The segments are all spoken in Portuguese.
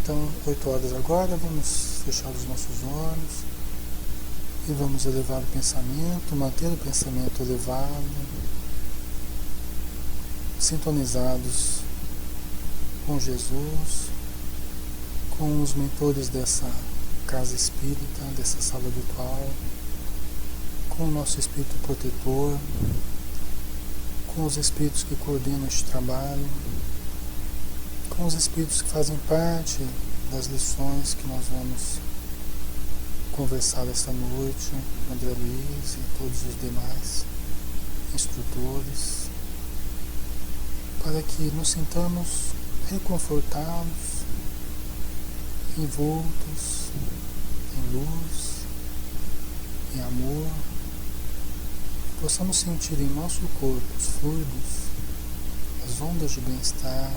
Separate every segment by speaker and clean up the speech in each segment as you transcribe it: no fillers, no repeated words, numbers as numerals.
Speaker 1: Então, 8 horas agora, vamos fechar os nossos olhos e vamos elevar o pensamento, manter o pensamento elevado, sintonizados com Jesus, com os mentores dessa casa espírita, dessa sala virtual, com o nosso espírito protetor, com os espíritos que coordenam este trabalho, com os espíritos que fazem parte das lições que nós vamos conversar esta noite, André Luiz e todos os demais instrutores, para que nos sintamos reconfortados, envoltos em luz, em amor, possamos sentir em nosso corpo os fluidos, as ondas de bem-estar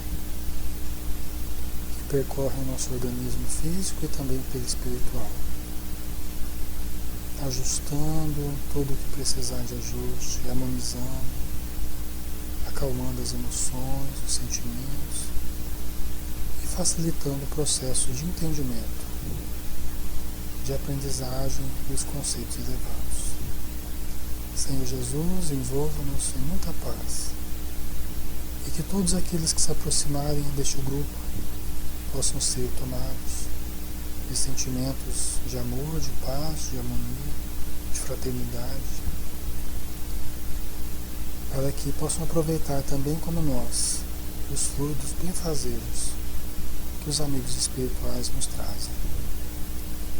Speaker 1: que percorrem o nosso organismo físico e também pelo espiritual, ajustando tudo o que precisar de ajuste, harmonizando, acalmando as emoções, os sentimentos e facilitando o processo de entendimento, de aprendizagem dos conceitos elevados. Senhor Jesus, envolva-nos em muita paz e que todos aqueles que se aproximarem deste grupo possam ser tomados de sentimentos de amor, de paz, de harmonia, de fraternidade, para que possam aproveitar também como nós os fluidos benfazejos que os amigos espirituais nos trazem.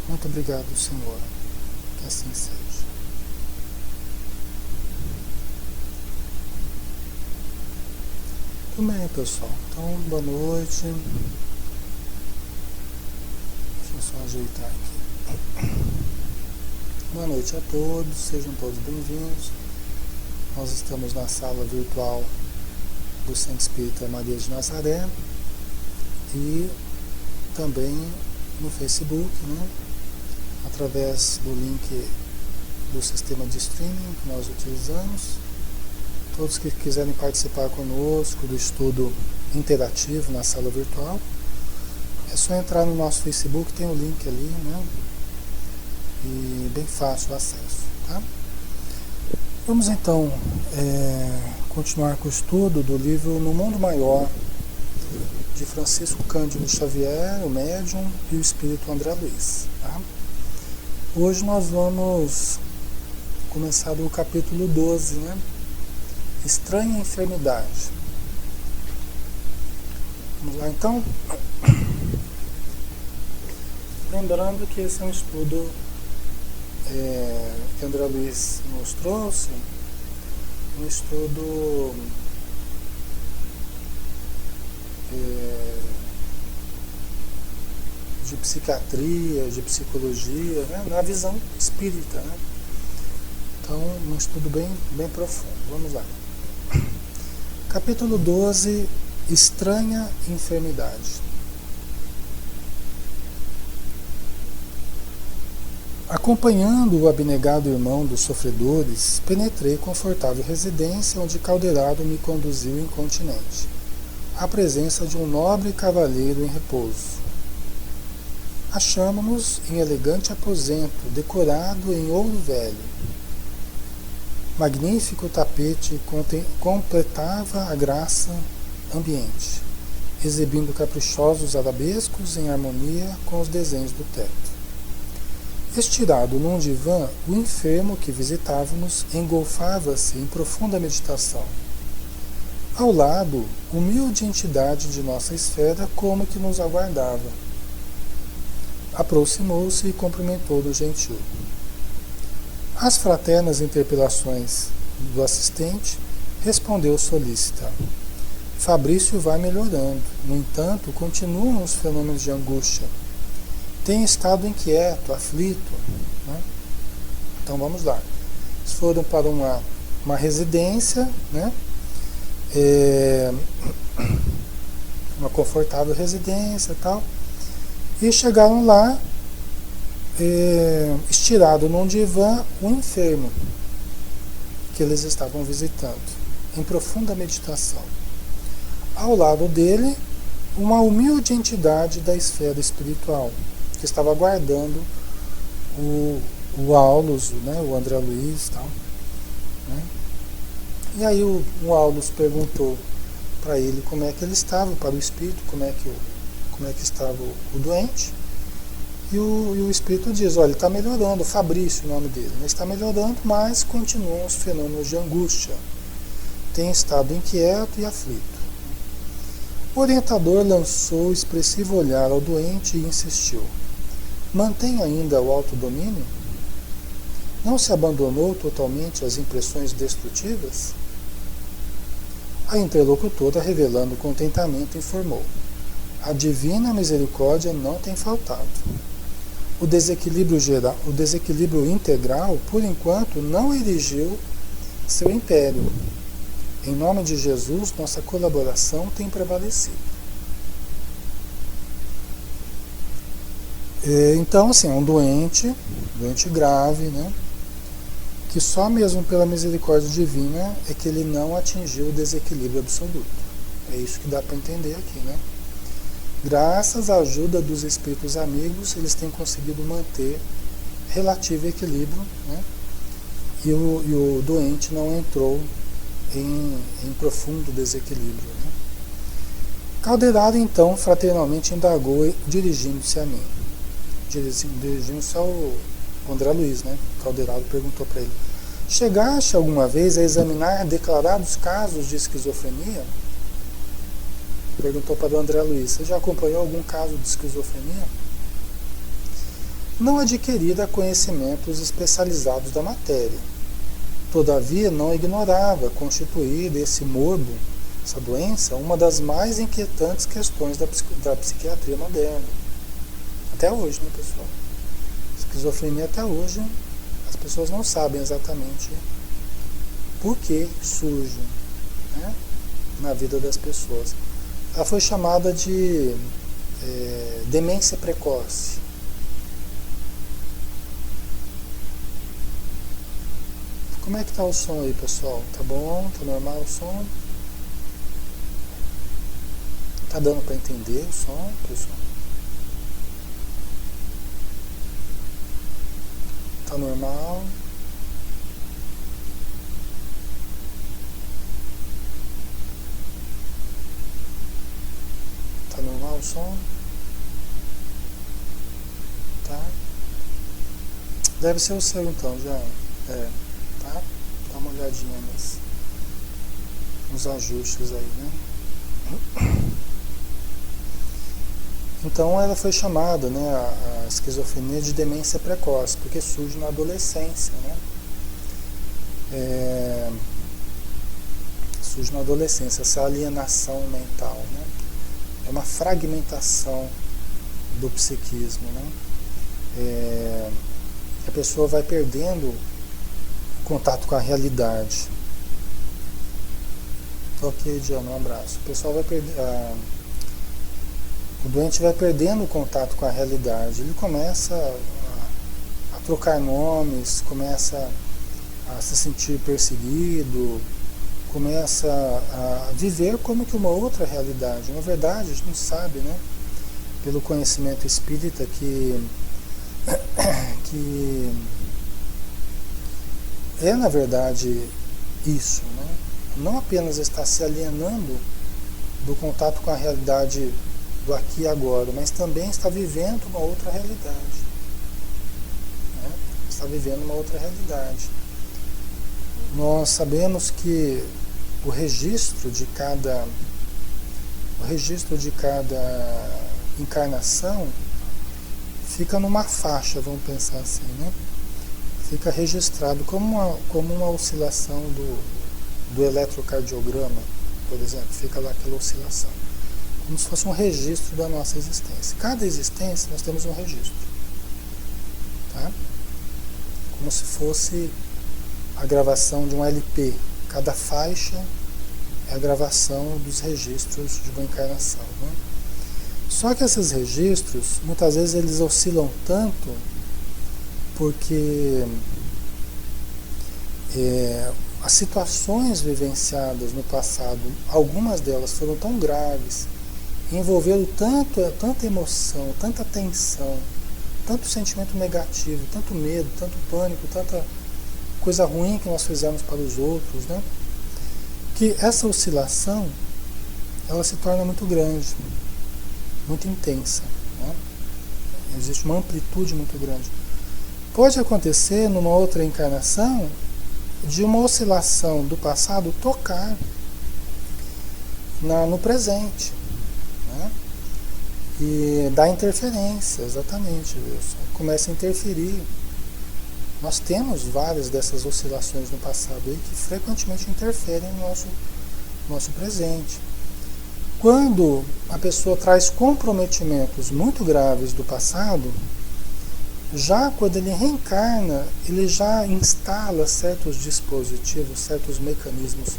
Speaker 1: Muito obrigado, Senhor, que assim seja. Tudo bem, pessoal. Então, boa noite. Deixa eu só ajeitar aqui. Boa noite a todos, sejam todos bem-vindos. Nós estamos na sala virtual do Centro Espírita Maria de Nazaré e também no Facebook, né? Através do link do sistema de streaming que nós utilizamos. Todos que quiserem participar conosco do estudo interativo na sala virtual, é só entrar no nosso Facebook, tem o link ali, né? E bem fácil o acesso, tá? Vamos então continuar com o estudo do livro No Mundo Maior, de Francisco Cândido Xavier, o médium, e o espírito André Luiz, tá? Hoje nós vamos começar o capítulo 12, né? Estranha enfermidade. Vamos lá então? Lembrando que esse é um estudo que André Luiz nos trouxe, um estudo de psiquiatria, de psicologia, né? Na visão espírita, né? Então, um estudo bem profundo. Vamos lá. Capítulo 12, Estranha enfermidade. Acompanhando o abnegado irmão dos sofredores, penetrei confortável residência onde Calderaro me conduziu incontinente, à presença de um nobre cavaleiro em repouso. Achamo-nos em elegante aposento, decorado em ouro velho. Magnífico tapete completava a graça ambiente, exibindo caprichosos arabescos em harmonia com os desenhos do teto. Estirado num divã, o enfermo que visitávamos engolfava-se em profunda meditação. Ao lado, humilde entidade de nossa esfera como que nos aguardava. Aproximou-se e cumprimentou do gentil. Às fraternas interpelações do assistente, respondeu solícita. Fabrício vai melhorando, no entanto, continuam os fenômenos de angústia. Tem estado inquieto, aflito, né? Então vamos lá. Eles foram para uma residência, né? Uma confortável residência e tal. E chegaram lá, estirado num divã, um enfermo que eles estavam visitando, em profunda meditação. Ao lado dele, uma humilde entidade da esfera espiritual, que estava aguardando o Aulus, né, o André Luiz e tal. Né? E aí o Aulus perguntou para ele como é que ele estava, para o espírito, como é que estava o doente. E o espírito diz, olha, ele está melhorando, Fabrício, o nome dele, ele está melhorando, mas continuam os fenômenos de angústia. Tem estado inquieto e aflito. O orientador lançou expressivo olhar ao doente e insistiu. Mantém ainda o autodomínio? Não se abandonou totalmente às impressões destrutivas? A interlocutora, revelando contentamento, informou. A divina misericórdia não tem faltado. O desequilíbrio integral, por enquanto, não erigiu seu império. Em nome de Jesus, nossa colaboração tem prevalecido. Então, assim, é um doente grave, né? Que só mesmo pela misericórdia divina é que ele não atingiu o desequilíbrio absoluto. É isso que dá para entender aqui, né? Graças à ajuda dos espíritos amigos, eles têm conseguido manter relativo equilíbrio, né? E o doente não entrou em profundo desequilíbrio. Né? Calderaro, então, fraternalmente indagou, dirigindo-se a mim. Dirigindo-se ao André Luiz, né? Calderaro perguntou para ele: chegaste alguma vez a examinar declarados casos de esquizofrenia? Perguntou para o André Luiz: você já acompanhou algum caso de esquizofrenia? Não adquirira conhecimentos especializados da matéria. Todavia, não ignorava constituir esse morbo, essa doença, uma das mais inquietantes questões da psiquiatria moderna. Até hoje, né, pessoal? Esquizofrenia, até hoje, as pessoas não sabem exatamente por que surge, né, na vida das pessoas. Ela foi chamada de demência precoce. Como é que tá o som aí, pessoal? Tá bom? Tá normal o som? Tá dando para entender o som, pessoal? Tá normal? Tá normal o som? Tá? Deve ser o seu então, já. Tá? Dá uma olhadinha nos ajustes aí, né? Então ela foi chamada, né, a esquizofrenia de demência precoce, porque surge na adolescência, né? Surge na adolescência, essa alienação mental, né? É uma fragmentação do psiquismo, né? A pessoa vai perdendo contato com a realidade. Ok, Diana, um abraço. O pessoal vai perder, o doente vai perdendo o contato com a realidade. Ele começa a trocar nomes, começa a se sentir perseguido, começa a viver como que uma outra realidade. Na verdade, a gente não sabe, né? Pelo conhecimento espírita que é, na verdade, isso, né? Não apenas está se alienando do contato com a realidade do aqui e agora, mas também está vivendo uma outra realidade. Né? Está vivendo uma outra realidade. Nós sabemos que o registro de cada encarnação fica numa faixa, vamos pensar assim, né? Fica registrado como uma oscilação do eletrocardiograma, por exemplo, fica lá aquela oscilação, como se fosse um registro da nossa existência. Cada existência nós temos um registro, tá? Como se fosse a gravação de um LP. Cada faixa é a gravação dos registros de uma encarnação, né? Só que esses registros, muitas vezes eles oscilam tanto porque as situações vivenciadas no passado, algumas delas foram tão graves envolveram tanta emoção, tanta tensão, tanto sentimento negativo, tanto medo, tanto pânico, tanta coisa ruim que nós fizemos para os outros, né? Que essa oscilação, ela se torna muito grande, muito intensa, né? Existe uma amplitude muito grande. Pode acontecer numa outra encarnação de uma oscilação do passado tocar no presente, né? E dá interferência, exatamente, Wilson. Começa a interferir. Nós temos várias dessas oscilações no passado aí que frequentemente interferem no nosso presente. Quando a pessoa traz comprometimentos muito graves do passado, já quando ele reencarna, ele já instala certos dispositivos, certos mecanismos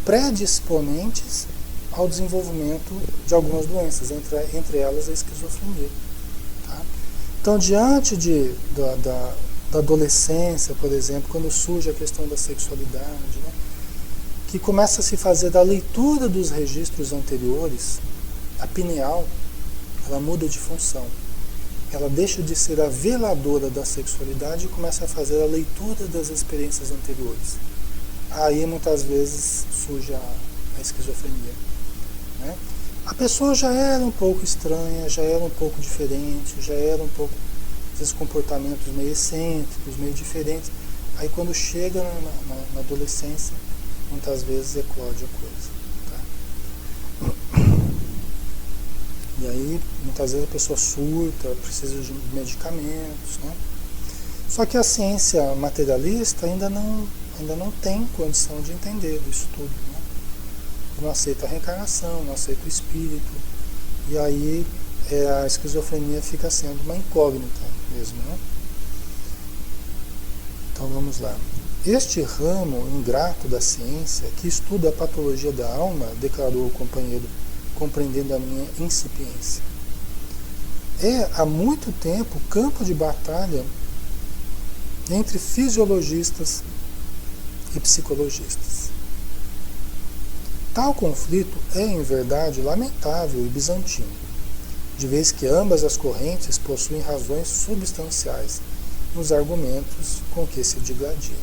Speaker 1: predisponentes ao desenvolvimento de algumas doenças, entre elas a esquizofrenia. Tá? Então, diante da adolescência, por exemplo, quando surge a questão da sexualidade, né, que começa a se fazer da leitura dos registros anteriores, a pineal, ela muda de função. Ela deixa de ser a veladora da sexualidade e começa a fazer a leitura das experiências anteriores. Aí, muitas vezes, surge a esquizofrenia. Né? A pessoa já era um pouco estranha, já era um pouco diferente, já era um pouco, às vezes, comportamentos meio excêntricos, meio diferentes. Aí, quando chega na adolescência, muitas vezes eclode a coisa. Tá? E aí, muitas vezes a pessoa surta, precisa de medicamentos, né? Só que a ciência materialista ainda não tem condição de entender isso tudo, né? Não aceita a reencarnação, não aceita o espírito. E aí a esquizofrenia fica sendo uma incógnita mesmo, né? Então vamos lá. Este ramo ingrato da ciência, que estuda a patologia da alma, declarou o companheiro, compreendendo a minha incipiência, é há muito tempo campo de batalha entre fisiologistas e psicologistas. Tal conflito é, em verdade, lamentável e bizantino, de vez que ambas as correntes possuem razões substanciais nos argumentos com que se digladiam.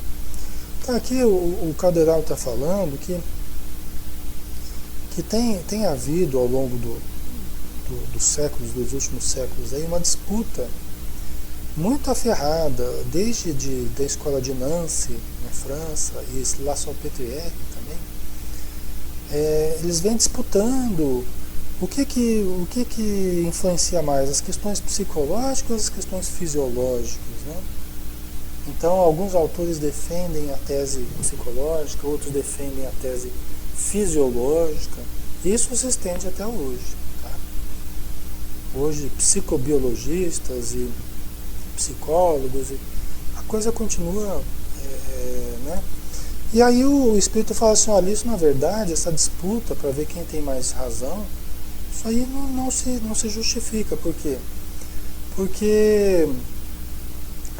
Speaker 1: Então, aqui o Calderal está falando que tem havido ao longo dos séculos, dos últimos séculos, aí, uma disputa muito aferrada, desde da escola de Nancy, na França, e La Salpêtrière também. Eles vêm disputando o que influencia mais, as questões psicológicas ou as questões fisiológicas, né? Então, alguns autores defendem a tese psicológica, outros defendem a tese fisiológica. Isso se estende até hoje. Tá? Hoje, psicobiologistas e psicólogos, a coisa continua, né? E aí o Espírito fala assim, olha, isso na verdade, essa disputa para ver quem tem mais razão, isso aí não se justifica. Por quê? Porque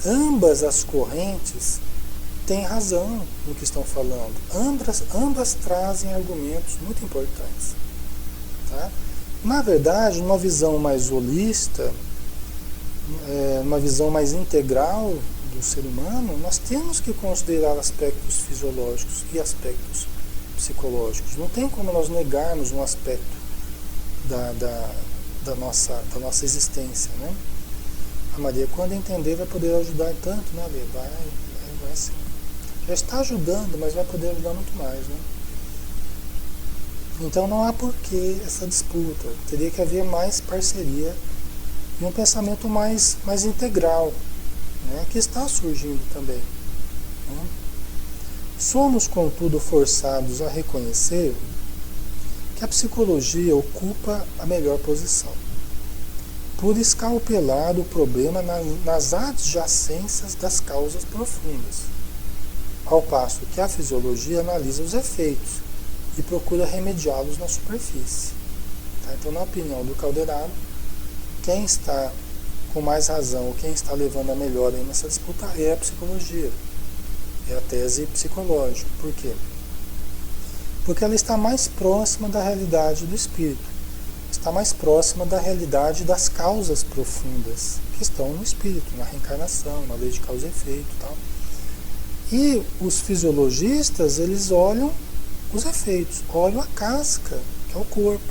Speaker 1: ambas as correntes têm razão no que estão falando. Ambas trazem argumentos muito importantes. Tá? Na verdade, numa visão mais holista, uma visão mais integral do ser humano, nós temos que considerar aspectos fisiológicos e aspectos psicológicos. Não tem como nós negarmos um aspecto da nossa existência, né? A Maria, quando entender, vai poder ajudar tanto, né, Lê? Vai sim. Já está ajudando, mas vai poder ajudar muito mais, né? Então não há porquê essa disputa. Teria que haver mais parceria e um pensamento mais integral, né, que está surgindo também. Né? Somos, contudo, forçados a reconhecer que a psicologia ocupa a melhor posição, por escalpelar o problema nas adjacências das causas profundas, ao passo que a fisiologia analisa os efeitos e procura remediá-los na superfície. Tá? Então, na opinião do Calderaro, quem está com mais razão, ou quem está levando a melhor aí nessa disputa é a psicologia, é a tese psicológica. Por quê? Porque ela está mais próxima da realidade do espírito, está mais próxima da realidade das causas profundas que estão no espírito, na reencarnação, na lei de causa e efeito e tal. E os fisiologistas, eles olham os efeitos, olham a casca, que é o corpo,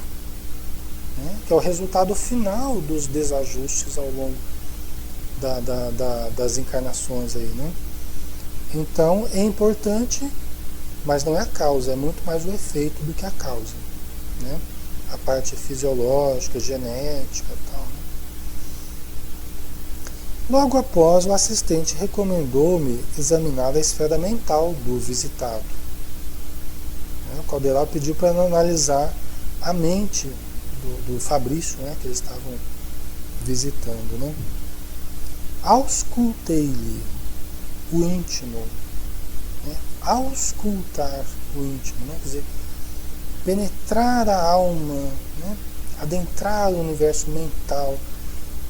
Speaker 1: né? Que é o resultado final dos desajustes ao longo das encarnações aí, né? Então é importante, mas não é a causa, é muito mais o efeito do que a causa, né? A parte fisiológica, genética e tal, né? Logo após, o assistente recomendou-me examinar a esfera mental do visitado. O Caldeirão pediu para analisar a mente do Fabrício, né, que eles estavam visitando, né? Auscultei-lhe o íntimo, né? Auscultar o íntimo, né? Quer dizer, penetrar a alma, né? Adentrar o universo mental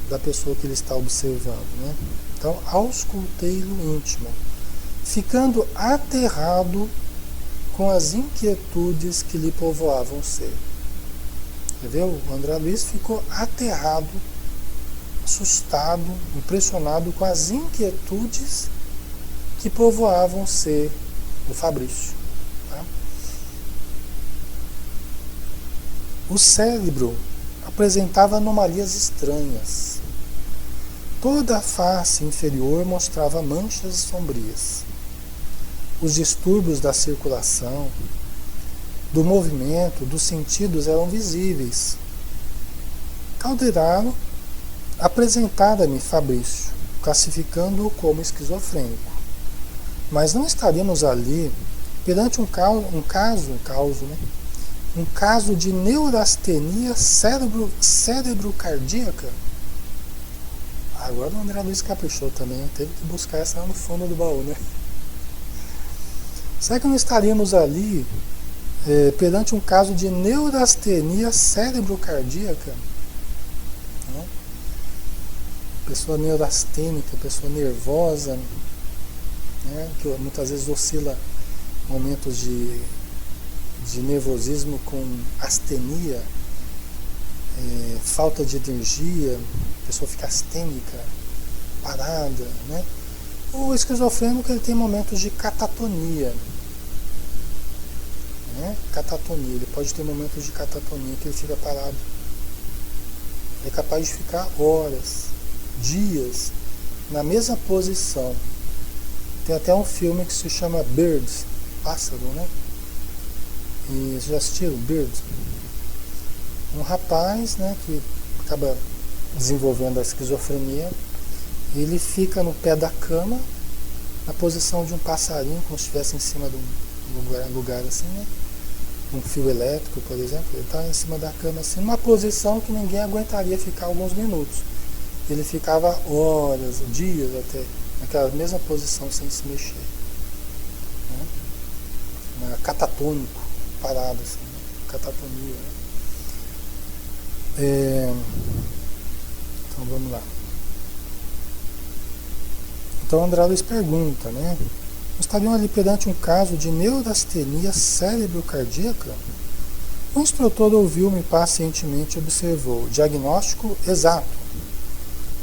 Speaker 1: da pessoa que ele está observando, né? Então, auscultei-lhe o íntimo, ficando aterrado com as inquietudes que lhe povoavam o ser. Entendeu? O André Luiz ficou aterrado, assustado, impressionado com as inquietudes que povoavam o ser do Fabrício. Tá? O cérebro apresentava anomalias estranhas. Toda a face inferior mostrava manchas sombrias. Os distúrbios da circulação, do movimento, dos sentidos eram visíveis. Calderaro apresentara-me Fabrício, classificando-o como esquizofrênico. Mas não estaríamos ali perante um caso de neurastenia cérebro-cardíaca? Agora o André Luiz caprichou também, teve que buscar essa lá no fundo do baú, né? Será que não estaríamos ali perante um caso de neurastenia cérebro-cardíaca? Né? Pessoa neurastênica, pessoa nervosa, né? Que muitas vezes oscila momentos de nervosismo com astenia, falta de energia, a pessoa fica astênica, parada, né? O esquizofrênico, ele tem momentos de catatonia, né? Catatonia, ele pode ter momentos de catatonia que ele fica parado, é capaz de ficar horas, dias na mesma posição. Tem até um filme que se chama Birds, pássaro, né? E vocês já assistiram Birds? Um rapaz, né, que acaba desenvolvendo a esquizofrenia, ele fica no pé da cama, na posição de um passarinho, como se estivesse em cima de um lugar assim, né? Um fio elétrico, por exemplo. Ele está em cima da cama assim, numa posição que ninguém aguentaria ficar alguns minutos. Ele ficava horas, dias até, naquela mesma posição sem se mexer, né? Catatônico, parado assim, né? Catatonia, né? Então vamos lá. Então André Luiz pergunta, né? Estariam ali perante um caso de neurastenia cérebro-cardíaca? O instrutor ouviu-me pacientemente e observou. Diagnóstico exato,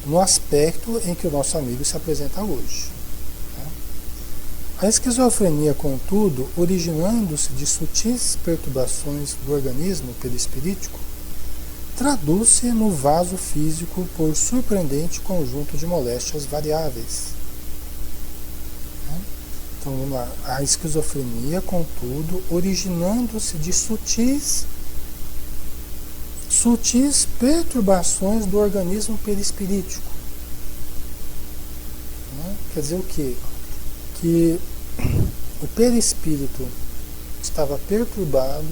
Speaker 1: no aspecto em que o nosso amigo se apresenta hoje. A esquizofrenia, contudo, originando-se de sutis perturbações do organismo perispirítico, traduz-se no vaso físico por surpreendente conjunto de moléstias variáveis. Então vamos lá. A esquizofrenia, contudo, originando-se de sutis perturbações do organismo perispirítico. Quer dizer o quê? Que o perispírito estava perturbado,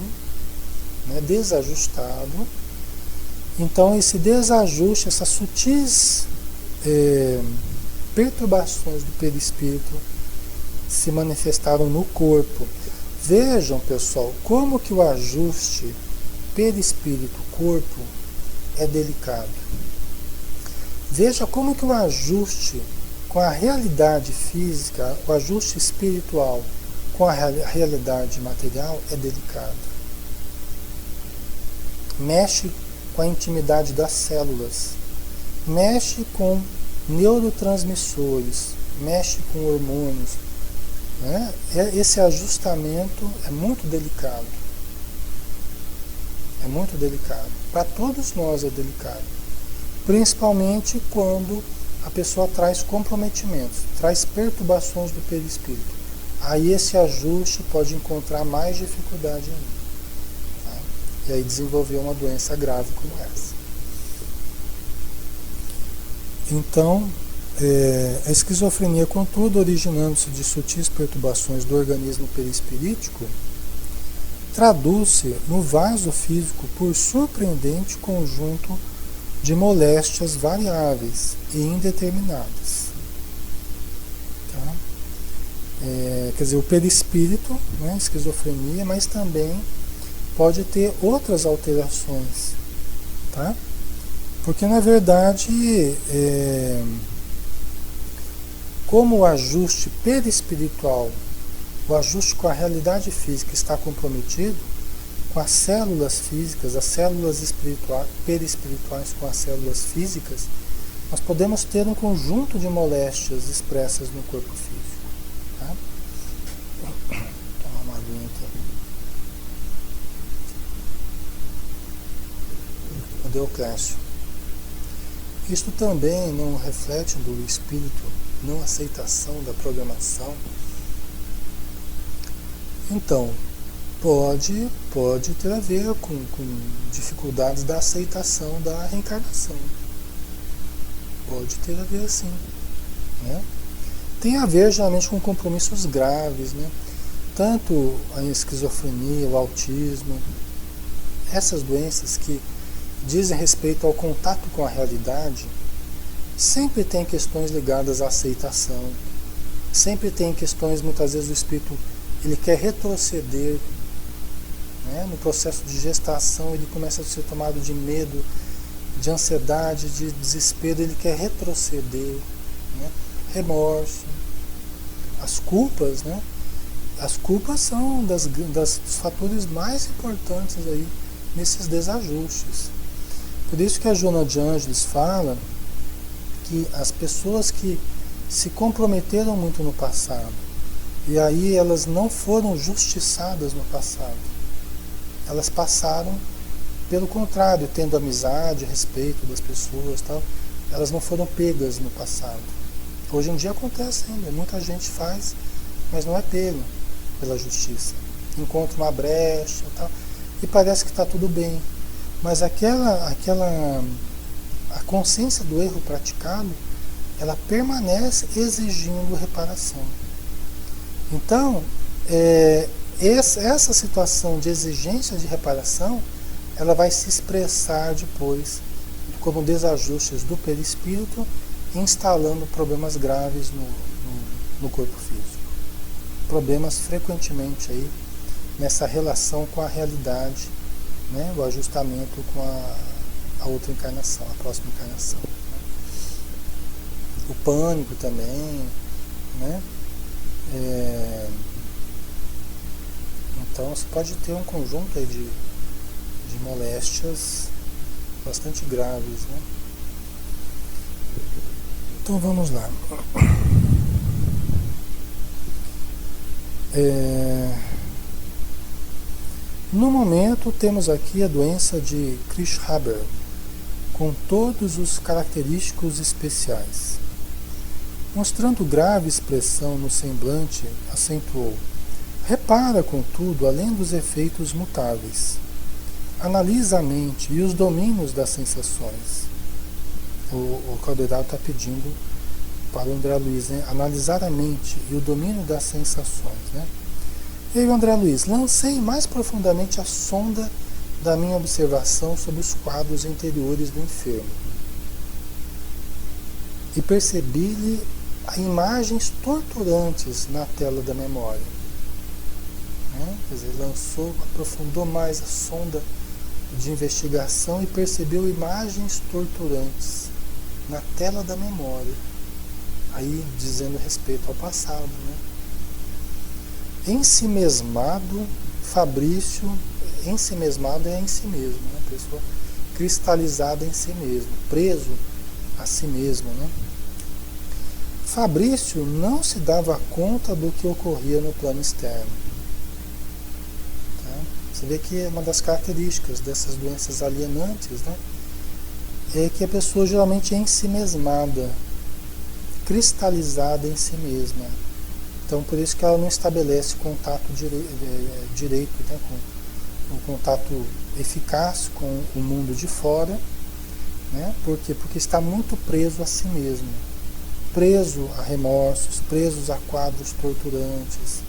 Speaker 1: né, desajustado. Então esse desajuste, essas sutis perturbações do perispírito se manifestaram no corpo. Vejam, pessoal, como que o ajuste perispírito-corpo é delicado. Veja como que o ajuste com a realidade física, o ajuste espiritual com a realidade material é delicado. Mexe com a intimidade das células, mexe com neurotransmissores, mexe com hormônios, né? Esse ajustamento é muito delicado. É muito delicado. Para todos nós é delicado. Principalmente quando a pessoa traz comprometimentos, traz perturbações do perispírito. Aí esse ajuste pode encontrar mais dificuldade ainda. Tá? E aí desenvolver uma doença grave como essa. Então, a esquizofrenia, contudo, originando-se de sutis perturbações do organismo perispirítico, traduz-se no vaso físico por surpreendente conjunto de moléstias variáveis e indeterminadas. Tá? Quer dizer, o perispírito, né, esquizofrenia, mas também pode ter outras alterações. Tá? Porque, na verdade, como o ajuste perispiritual, o ajuste com a realidade física está comprometido, com as células físicas, as células perispirituais com as células físicas, nós podemos ter um conjunto de moléstias expressas no corpo físico. Tá? Vou tomar uma aguinha aqui. O Deoclésio. Isto também não reflete do espírito não aceitação da programação? Então, pode ter a ver com dificuldades da aceitação da reencarnação. Pode ter a ver sim. Né? Tem a ver geralmente com compromissos graves, né? Tanto a esquizofrenia, o autismo, essas doenças que dizem respeito ao contato com a realidade, sempre tem questões ligadas à aceitação, sempre tem questões, muitas vezes o espírito ele quer retroceder, né? No processo de gestação ele começa a ser tomado de medo, de ansiedade, de desespero, ele quer retroceder, né? Remorso, as culpas, né? As culpas são dos fatores mais importantes aí nesses desajustes. Por isso que a Joana de Ângeles fala que as pessoas que se comprometeram muito no passado e aí elas não foram justiçadas no passado, elas passaram pelo contrário, tendo amizade, respeito das pessoas, tal, elas não foram pegas no passado. Hoje em dia acontece ainda, muita gente faz, mas não é pego pela justiça. Encontra uma brecha, tal, e parece que está tudo bem, mas a consciência do erro praticado, ela permanece exigindo reparação. Então, essa situação de exigência de reparação, ela vai se expressar depois como desajustes do perispírito, instalando problemas graves no corpo físico. Problemas frequentemente aí nessa relação com a realidade, né, o ajustamento com a outra encarnação, a próxima encarnação. O pânico também, né? Então você pode ter um conjunto aí de moléstias bastante graves, né? Então vamos lá. No momento temos aqui a doença de Krish-Haber, com todos os característicos especiais. Mostrando grave expressão no semblante, acentuou: repara, contudo, além dos efeitos mutáveis. Analisa a mente e os domínios das sensações. O Caldeirão está pedindo para o André Luiz, né, analisar a mente e o domínio das sensações. Né? E aí, André Luiz, lancei mais profundamente a sonda da minha observação sobre os quadros interiores do enfermo. E percebi-lhe imagens torturantes na tela da memória. Né? Quer dizer, aprofundou mais a sonda de investigação e percebeu imagens torturantes na tela da memória. Aí dizendo respeito ao passado. Né? Ensimesmado, Fabrício, ensimesmado é em si mesmo. Né? A pessoa cristalizado em si mesmo, preso a si mesmo, né? Fabrício não se dava conta do que ocorria no plano externo. Tá? Você vê que uma das características dessas doenças alienantes, né, é que a pessoa geralmente é ensimesmada, cristalizada em si mesma. Então, por isso que ela não estabelece contato direito, né, com um contato eficaz com o mundo de fora, né? Por quê? Porque está muito preso a si mesmo, preso a remorsos, presos a quadros torturantes,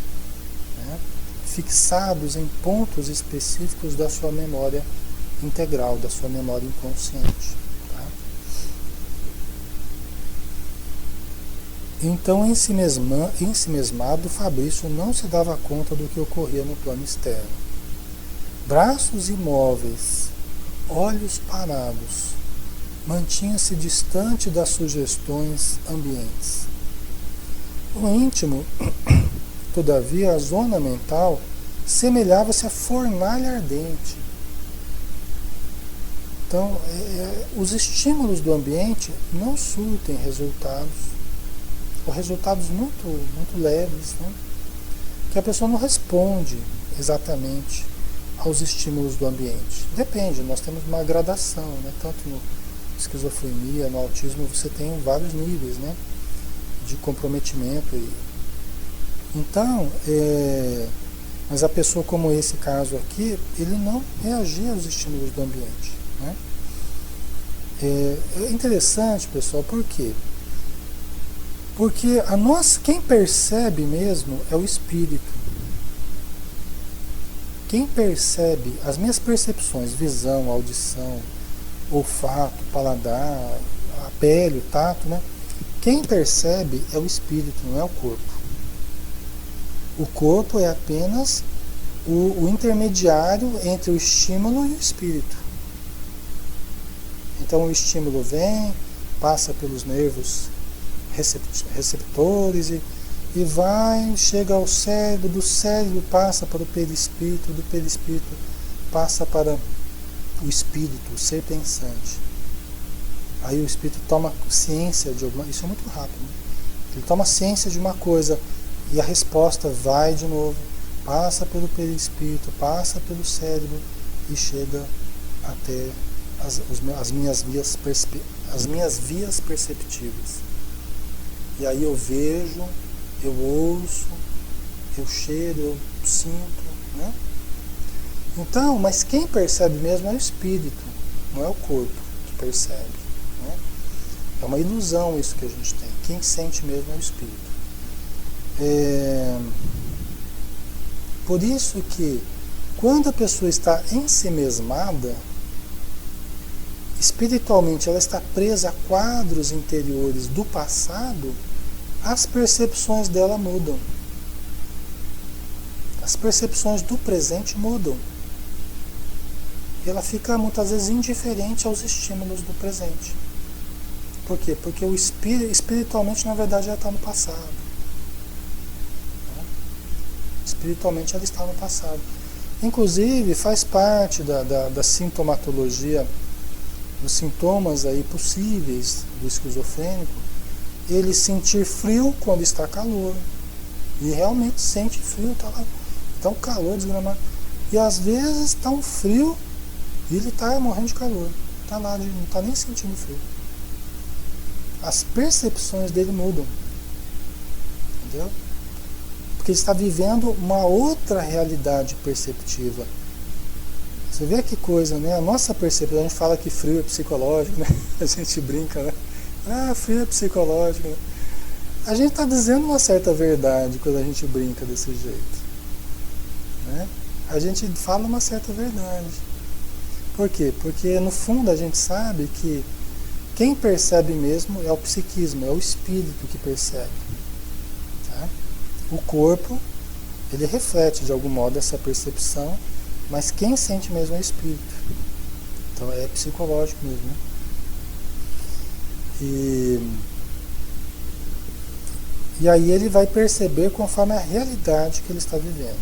Speaker 1: né? Fixados em pontos específicos da sua memória integral, da sua memória inconsciente. Tá? Então, ensimesmado, Fabrício não se dava conta do que ocorria no plano externo. Braços imóveis, olhos parados, mantinha-se distante das sugestões ambientes. No íntimo, todavia, a zona mental semelhava-se a fornalha ardente. Então, os estímulos do ambiente não surtem resultados, ou resultados muito, muito leves, né? Que a pessoa não responde exatamente aos estímulos do ambiente. Depende, nós temos uma gradação, né? Tanto no esquizofrenia, no autismo, você tem vários níveis, né, de comprometimento. Então, mas a pessoa como esse caso aqui, ele não reagia aos estímulos do ambiente, né? É interessante, pessoal, por quê? Porque quem percebe mesmo é o espírito. Quem percebe, as minhas percepções, visão, audição, olfato, paladar, a pele, o tato, né? Quem percebe é o espírito, não é o corpo. O corpo é apenas o intermediário entre o estímulo e o espírito. Então o estímulo vem, passa pelos nervos receptores e vai, chega ao cérebro, do cérebro passa para o perispírito, do perispírito passa para o espírito, o ser pensante. Aí o espírito toma ciência de alguma... Isso é muito rápido, né? Ele toma ciência de uma coisa e a resposta vai de novo, passa pelo perispírito, passa pelo cérebro e chega até as minhas vias perceptivas. E aí eu vejo, eu ouço, eu cheiro, eu sinto, né? Então, mas quem percebe mesmo é o espírito, não é o corpo que percebe, né? É uma ilusão isso que a gente tem. Quem sente mesmo é o espírito. Por isso que quando a pessoa está ensimesmada, espiritualmente ela está presa a quadros interiores do passado, as percepções dela mudam. As percepções do presente mudam. Ela fica muitas vezes indiferente aos estímulos do presente. Por quê? Porque o espiritualmente, na verdade, ela está no passado. Espiritualmente ela está no passado. Inclusive, faz parte da sintomatologia, dos sintomas aí possíveis do esquizofrênico, ele sentir frio quando está calor. E realmente sente frio, está lá. Então, calor desgramado. E às vezes está um frio e ele está morrendo de calor. Está lá, não está nem sentindo frio. As percepções dele mudam. Entendeu? Porque ele está vivendo uma outra realidade perceptiva. Você vê que coisa, né? A nossa percepção, a gente fala que frio é psicológico, né? A gente brinca, né? Ah, frio é psicológico. Né? A gente está dizendo uma certa verdade quando a gente brinca desse jeito. Né? A gente fala uma certa verdade. Por quê? Porque no fundo a gente sabe que quem percebe mesmo é o psiquismo, é o espírito que percebe. Tá? O corpo, ele reflete de algum modo essa percepção, mas quem sente mesmo é o espírito. Então é psicológico mesmo. Né? E aí ele vai perceber conforme a realidade que ele está vivendo.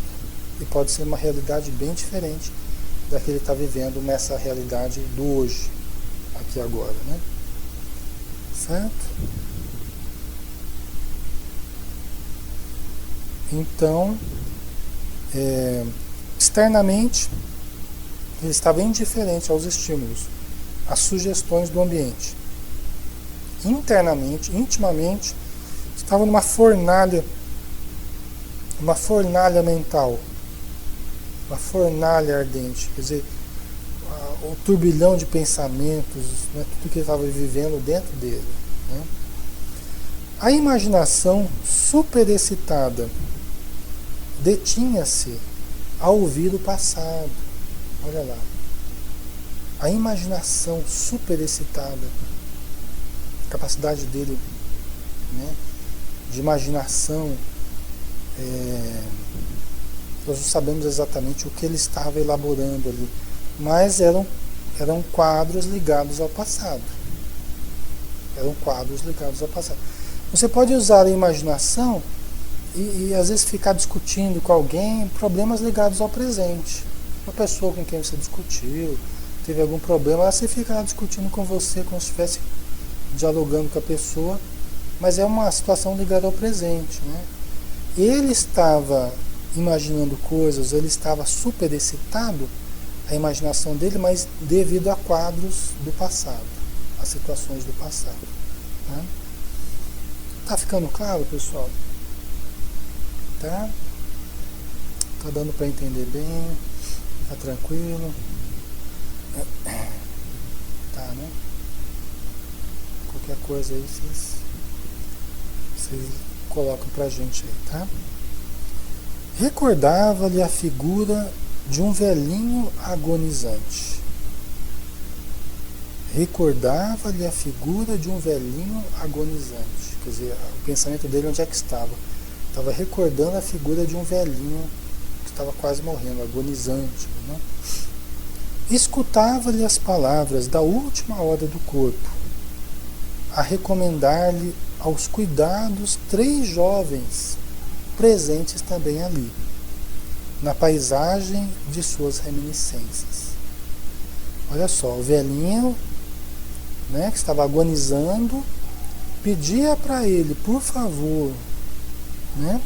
Speaker 1: E pode ser uma realidade bem diferente da que ele está vivendo nessa realidade do hoje, aqui e agora, né? Certo? Então, externamente, ele estava indiferente aos estímulos, às sugestões do ambiente. Internamente, intimamente, estava numa fornalha mental, uma fornalha ardente, quer dizer, o turbilhão de pensamentos, né, tudo que ele estava vivendo dentro dele, né? A imaginação superexcitada detinha-se ao ouvir o passado. Olha lá. A imaginação superexcitada, a capacidade dele, né, de imaginação, nós não sabemos exatamente o que ele estava elaborando ali, mas eram quadros ligados ao passado. Eram quadros ligados ao passado. Você pode usar a imaginação e às vezes ficar discutindo com alguém problemas ligados ao presente. Uma pessoa com quem você discutiu, teve algum problema, você fica lá discutindo com você como se estivesse dialogando com a pessoa, mas é uma situação ligada ao presente, né? Ele estava imaginando coisas, ele estava super excitado, a imaginação dele, mas devido a quadros do passado, a situações do passado, né? Tá ficando claro, pessoal? Tá? Tá dando para entender bem? Tá tranquilo? Tá, né? Qualquer coisa aí vocês colocam pra gente aí, tá? Recordava-lhe a figura de um velhinho agonizante. Recordava-lhe a figura de um velhinho agonizante. Quer dizer, o pensamento dele onde é que estava? Estava recordando a figura de um velhinho que estava quase morrendo, agonizante, né? Escutava-lhe as palavras da última hora do corpo, a recomendar-lhe aos cuidados 3 jovens presentes também ali, na paisagem de suas reminiscências. Olha só, o velhinho, né, que estava agonizando, pedia para ele, por favor, né,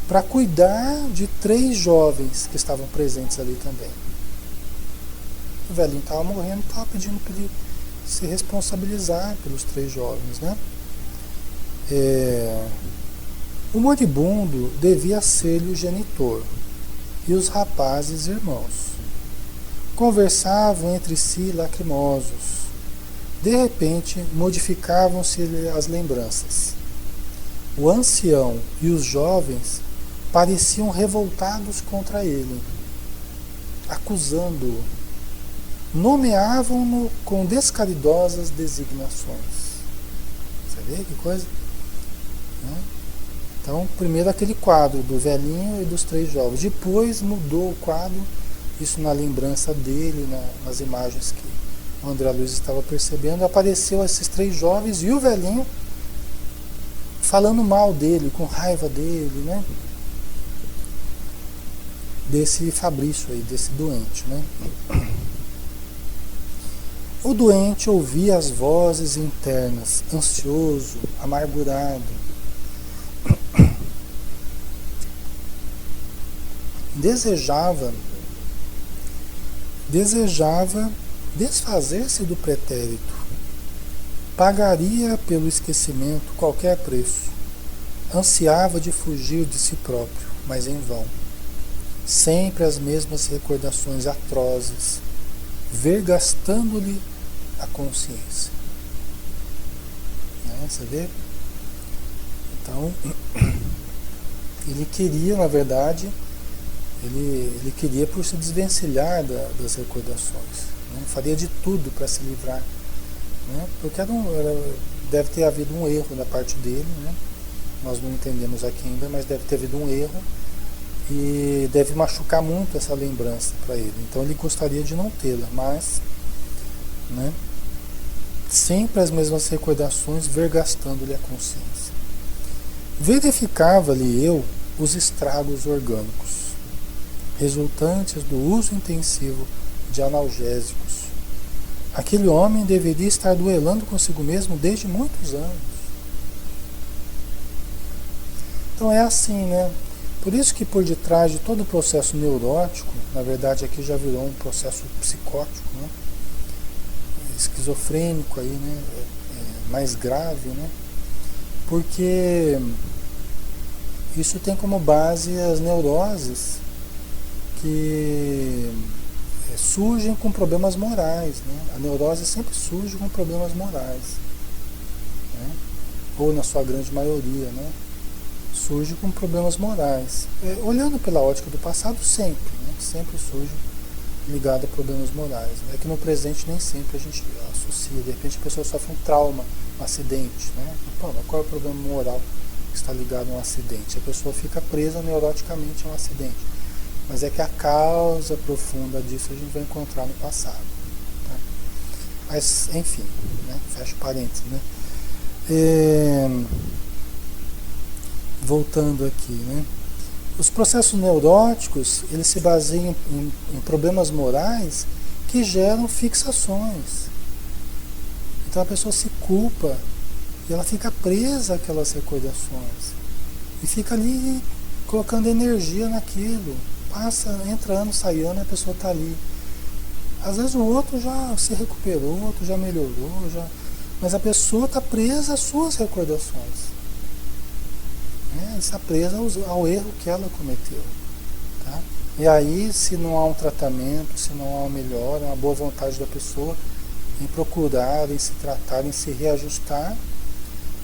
Speaker 1: para cuidar de 3 jovens que estavam presentes ali também. O velhinho estava morrendo, estava pedindo para ele se responsabilizar pelos 3 jovens, né? O moribundo devia ser-lhe o genitor e os rapazes irmãos. Conversavam entre si lacrimosos. De repente, modificavam-se as lembranças. O ancião e os jovens pareciam revoltados contra ele, acusando-o. Nomeavam-no com descaridosas designações. Você vê que coisa? Né? Então, primeiro aquele quadro do velhinho e dos 3 jovens. Depois mudou o quadro, isso na lembrança dele, nas imagens que o André Luiz estava percebendo. Apareceu esses 3 jovens e o velhinho falando mal dele, com raiva dele, né? Desse Fabrício aí, desse doente, né? O doente ouvia as vozes internas, ansioso, amargurado. Desejava desfazer-se do pretérito. Pagaria pelo esquecimento qualquer preço. Ansiava de fugir de si próprio, mas em vão. Sempre as mesmas recordações atrozes, vergastando-lhe a consciência. Né? Você vê? Então, ele queria, na verdade, ele queria por se desvencilhar das recordações. Né? Faria de tudo para se livrar. Né? Porque deve ter havido um erro da parte dele, né? Nós não entendemos aqui ainda, mas deve ter havido um erro e deve machucar muito essa lembrança para ele. Então ele gostaria de não tê-la, mas, né, sempre as mesmas recordações, vergastando-lhe a consciência. Verificava-lhe eu os estragos orgânicos. resultantes do uso intensivo de analgésicos. Aquele homem deveria estar duelando consigo mesmo desde muitos anos. Então é assim, né? Por isso que por detrás de todo o processo neurótico, na verdade aqui já virou um processo psicótico, né? Esquizofrênico aí, né? Mais grave, né? Porque isso tem como base as neuroses que surgem com problemas morais, né? A neurose sempre surge com problemas morais, né? Ou na sua grande maioria, né? Surge com problemas morais. Olhando pela ótica do passado, sempre, né? Sempre surge ligado a problemas morais. É que no presente nem sempre a gente associa. De repente a pessoa sofre um trauma, um acidente, né? Pô, mas qual é o problema moral que está ligado a um acidente? A pessoa fica presa neuroticamente a um acidente. Mas é que a causa profunda disso a gente vai encontrar no passado. Tá? Mas, enfim, né? Fecha parênteses, né? Voltando aqui, né? Os processos neuróticos, eles se baseiam em problemas morais que geram fixações. Então a pessoa se culpa e ela fica presa àquelas recordações. E fica ali colocando energia naquilo. Passa, entra ano, sai ano, a pessoa está ali. Às vezes o outro já se recuperou, o outro já melhorou, mas a pessoa está presa às suas recordações. Está presa ao erro que ela cometeu. Tá? E aí, se não há um tratamento, se não há uma melhora, uma boa vontade da pessoa em procurar, em se tratar, em se reajustar,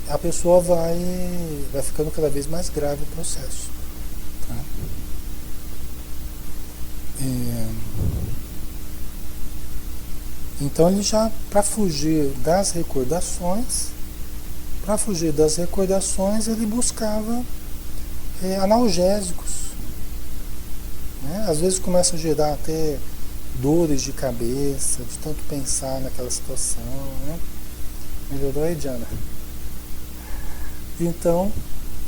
Speaker 1: a pessoa vai ficando cada vez mais grave o processo. Tá? Então ele já, para fugir das recordações, ele buscava analgésicos. Né? Às vezes começa a gerar até dores de cabeça, de tanto pensar naquela situação. Né? Melhorou aí, Diana? Então,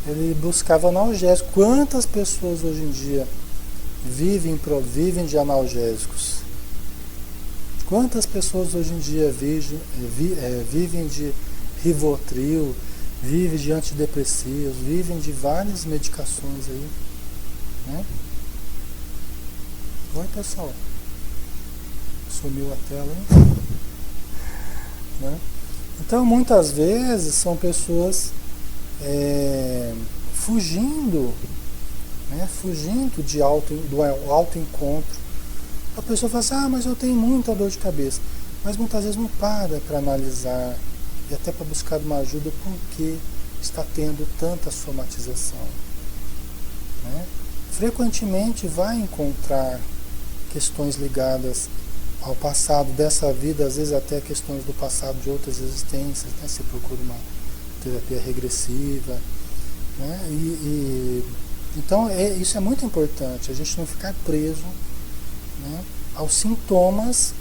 Speaker 1: ele buscava analgésicos. Quantas pessoas hoje em dia vivem de analgésicos? Quantas pessoas hoje em dia vivem de Rivotril, vivem de antidepressivos, vivem de várias medicações aí, né? Oi, pessoal. Sumiu a tela, hein? Né? Então, muitas vezes são pessoas fugindo, né? Fugindo do autoencontro. A pessoa fala assim, mas eu tenho muita dor de cabeça. Mas muitas vezes não para analisar e até para buscar uma ajuda porque está tendo tanta somatização. Né? Frequentemente vai encontrar questões ligadas ao passado dessa vida, às vezes até questões do passado de outras existências, né? Se procura uma terapia regressiva. Né? Então isso é muito importante, a gente não ficar preso, né, aos sintomas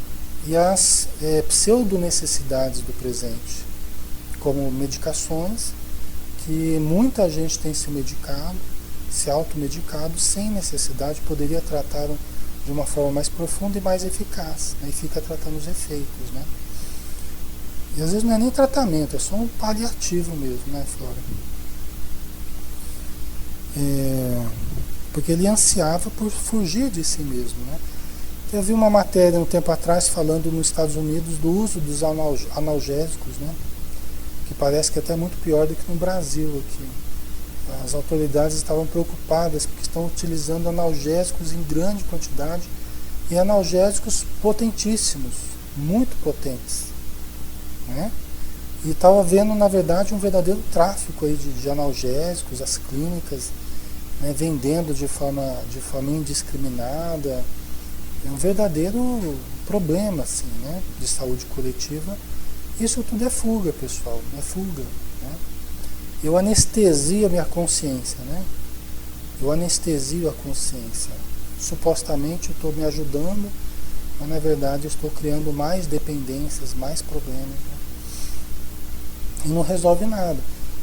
Speaker 1: e às pseudo-necessidades do presente, como medicações, que muita gente tem se medicado, se automedicado, sem necessidade, poderia tratar de uma forma mais profunda e mais eficaz, né, e fica tratando os efeitos. Né? E às vezes não é nem tratamento, é só um paliativo mesmo, né, Flora? Porque ele ansiava por fugir de si mesmo. Né? Eu vi uma matéria um tempo atrás falando nos Estados Unidos do uso dos analgésicos, né? Que parece que é até muito pior do que no Brasil aqui. As autoridades estavam preocupadas porque estão utilizando analgésicos em grande quantidade e analgésicos potentíssimos, muito potentes. Né? E estava havendo, na verdade, um verdadeiro tráfico aí de analgésicos, as clínicas, né, vendendo de forma indiscriminada. É um verdadeiro problema, assim, né, de saúde coletiva. Isso tudo é fuga, pessoal, é fuga. Né? Eu anestesio a minha consciência, né? Eu anestesio a consciência. Supostamente eu estou me ajudando, mas na verdade eu estou criando mais dependências, mais problemas. Né? E não resolve nada.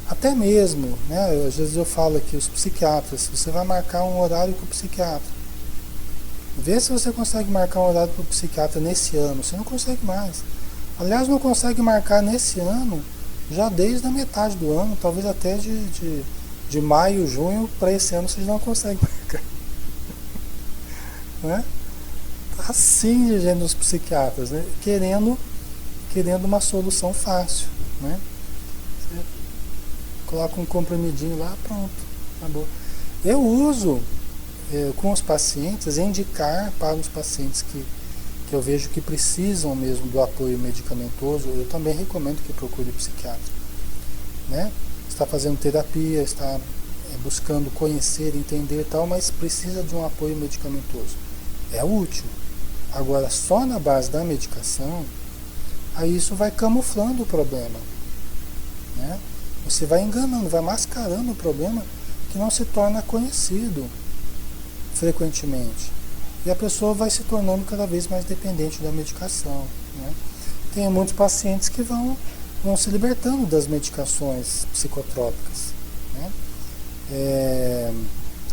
Speaker 1: Até mesmo, né, às vezes eu falo aqui, os psiquiatras, você vai marcar um horário com o psiquiatra. Vê se você consegue marcar um horário para o psiquiatra nesse ano. Você não consegue mais. Aliás, não consegue marcar nesse ano, já desde a metade do ano, talvez até de maio, junho, para esse ano você já não consegue marcar. Né? Tá assim de gente dos psiquiatras, né? Querendo uma solução fácil. Né? Você coloca um comprimidinho lá, pronto, acabou. Eu uso com os pacientes, indicar para os pacientes que eu vejo que precisam mesmo do apoio medicamentoso, eu também recomendo que procure o psiquiatra. Né? Está fazendo terapia, está buscando conhecer, entender e tal, mas precisa de um apoio medicamentoso. É útil. Agora, só na base da medicação, aí isso vai camuflando o problema. Né? Você vai enganando, vai mascarando o problema que não se torna conhecido frequentemente. E a pessoa vai se tornando cada vez mais dependente da medicação. Né? Tem muitos pacientes que vão se libertando das medicações psicotrópicas. Né?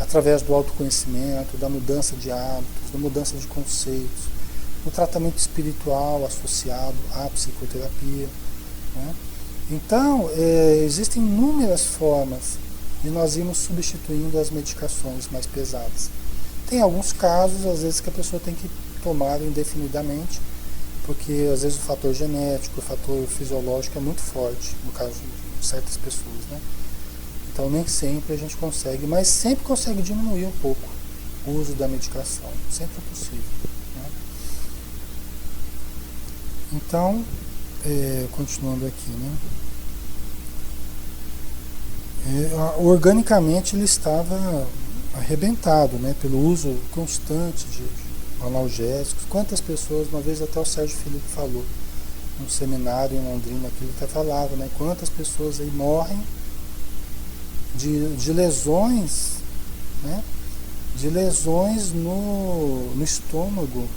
Speaker 1: Através do autoconhecimento, da mudança de hábitos, da mudança de conceitos, do tratamento espiritual associado à psicoterapia. Né? Então, existem inúmeras formas de nós irmos substituindo as medicações mais pesadas. Tem alguns casos, às vezes, que a pessoa tem que tomar indefinidamente, porque às vezes o fator genético, o fator fisiológico é muito forte, no caso de certas pessoas, né? Então nem sempre a gente consegue, mas sempre consegue diminuir um pouco o uso da medicação, sempre é possível. Né? Então, continuando aqui, né? Organicamente ele estava arrebentado, né, pelo uso constante de analgésicos. Quantas pessoas, uma vez até o Sérgio Felipe falou, num seminário em Londrina, que ele até falava, né, quantas pessoas aí morrem de lesões, né, de lesões no estômago,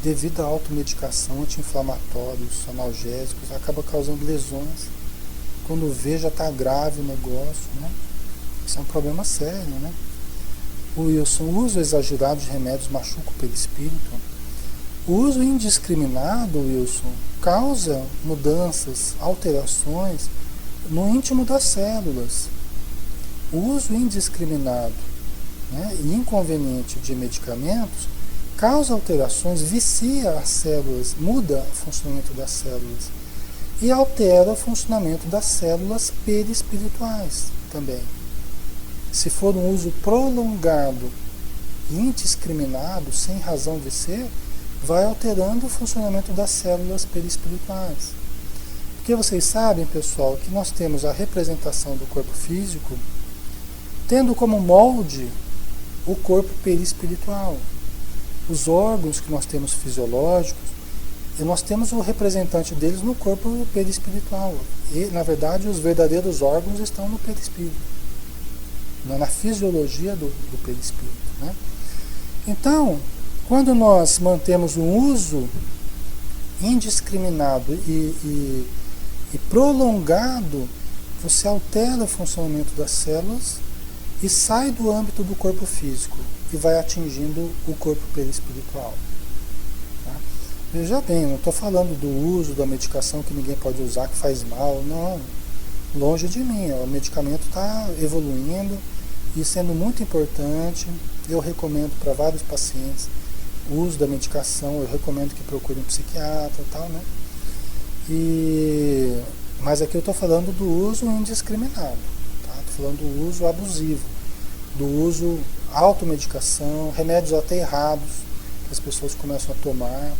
Speaker 1: devido à automedicação, anti-inflamatórios, analgésicos, acaba causando lesões. Quando vê, já está grave o negócio, né? Isso é um problema sério, né? O Wilson, o uso exagerado de remédios machuca o perispírito. O uso indiscriminado, Wilson, causa mudanças, alterações no íntimo das células. O uso indiscriminado, né, e inconveniente de medicamentos causa alterações, vicia as células, muda o funcionamento das células e altera o funcionamento das células perispirituais também. Se for um uso prolongado e indiscriminado, sem razão de ser, vai alterando o funcionamento das células perispirituais. Porque vocês sabem, pessoal, que nós temos a representação do corpo físico tendo como molde o corpo perispiritual. Os órgãos que nós temos fisiológicos, e nós temos o representante deles no corpo perispiritual. E, na verdade, os verdadeiros órgãos estão no perispírito, na fisiologia do perispírito. Né? Então, quando nós mantemos um uso indiscriminado e prolongado, você altera o funcionamento das células e sai do âmbito do corpo físico e vai atingindo o corpo perispiritual. Tá? Veja bem, não estou falando do uso da medicação que ninguém pode usar, que faz mal, não. Longe de mim, o medicamento está evoluindo e sendo muito importante. Eu recomendo para vários pacientes o uso da medicação, eu recomendo que procurem um psiquiatra e tal, né? Mas aqui eu estou falando do uso indiscriminado, tá? Estou falando do uso abusivo, do uso automedicação, remédios até errados, que as pessoas começam a tomar.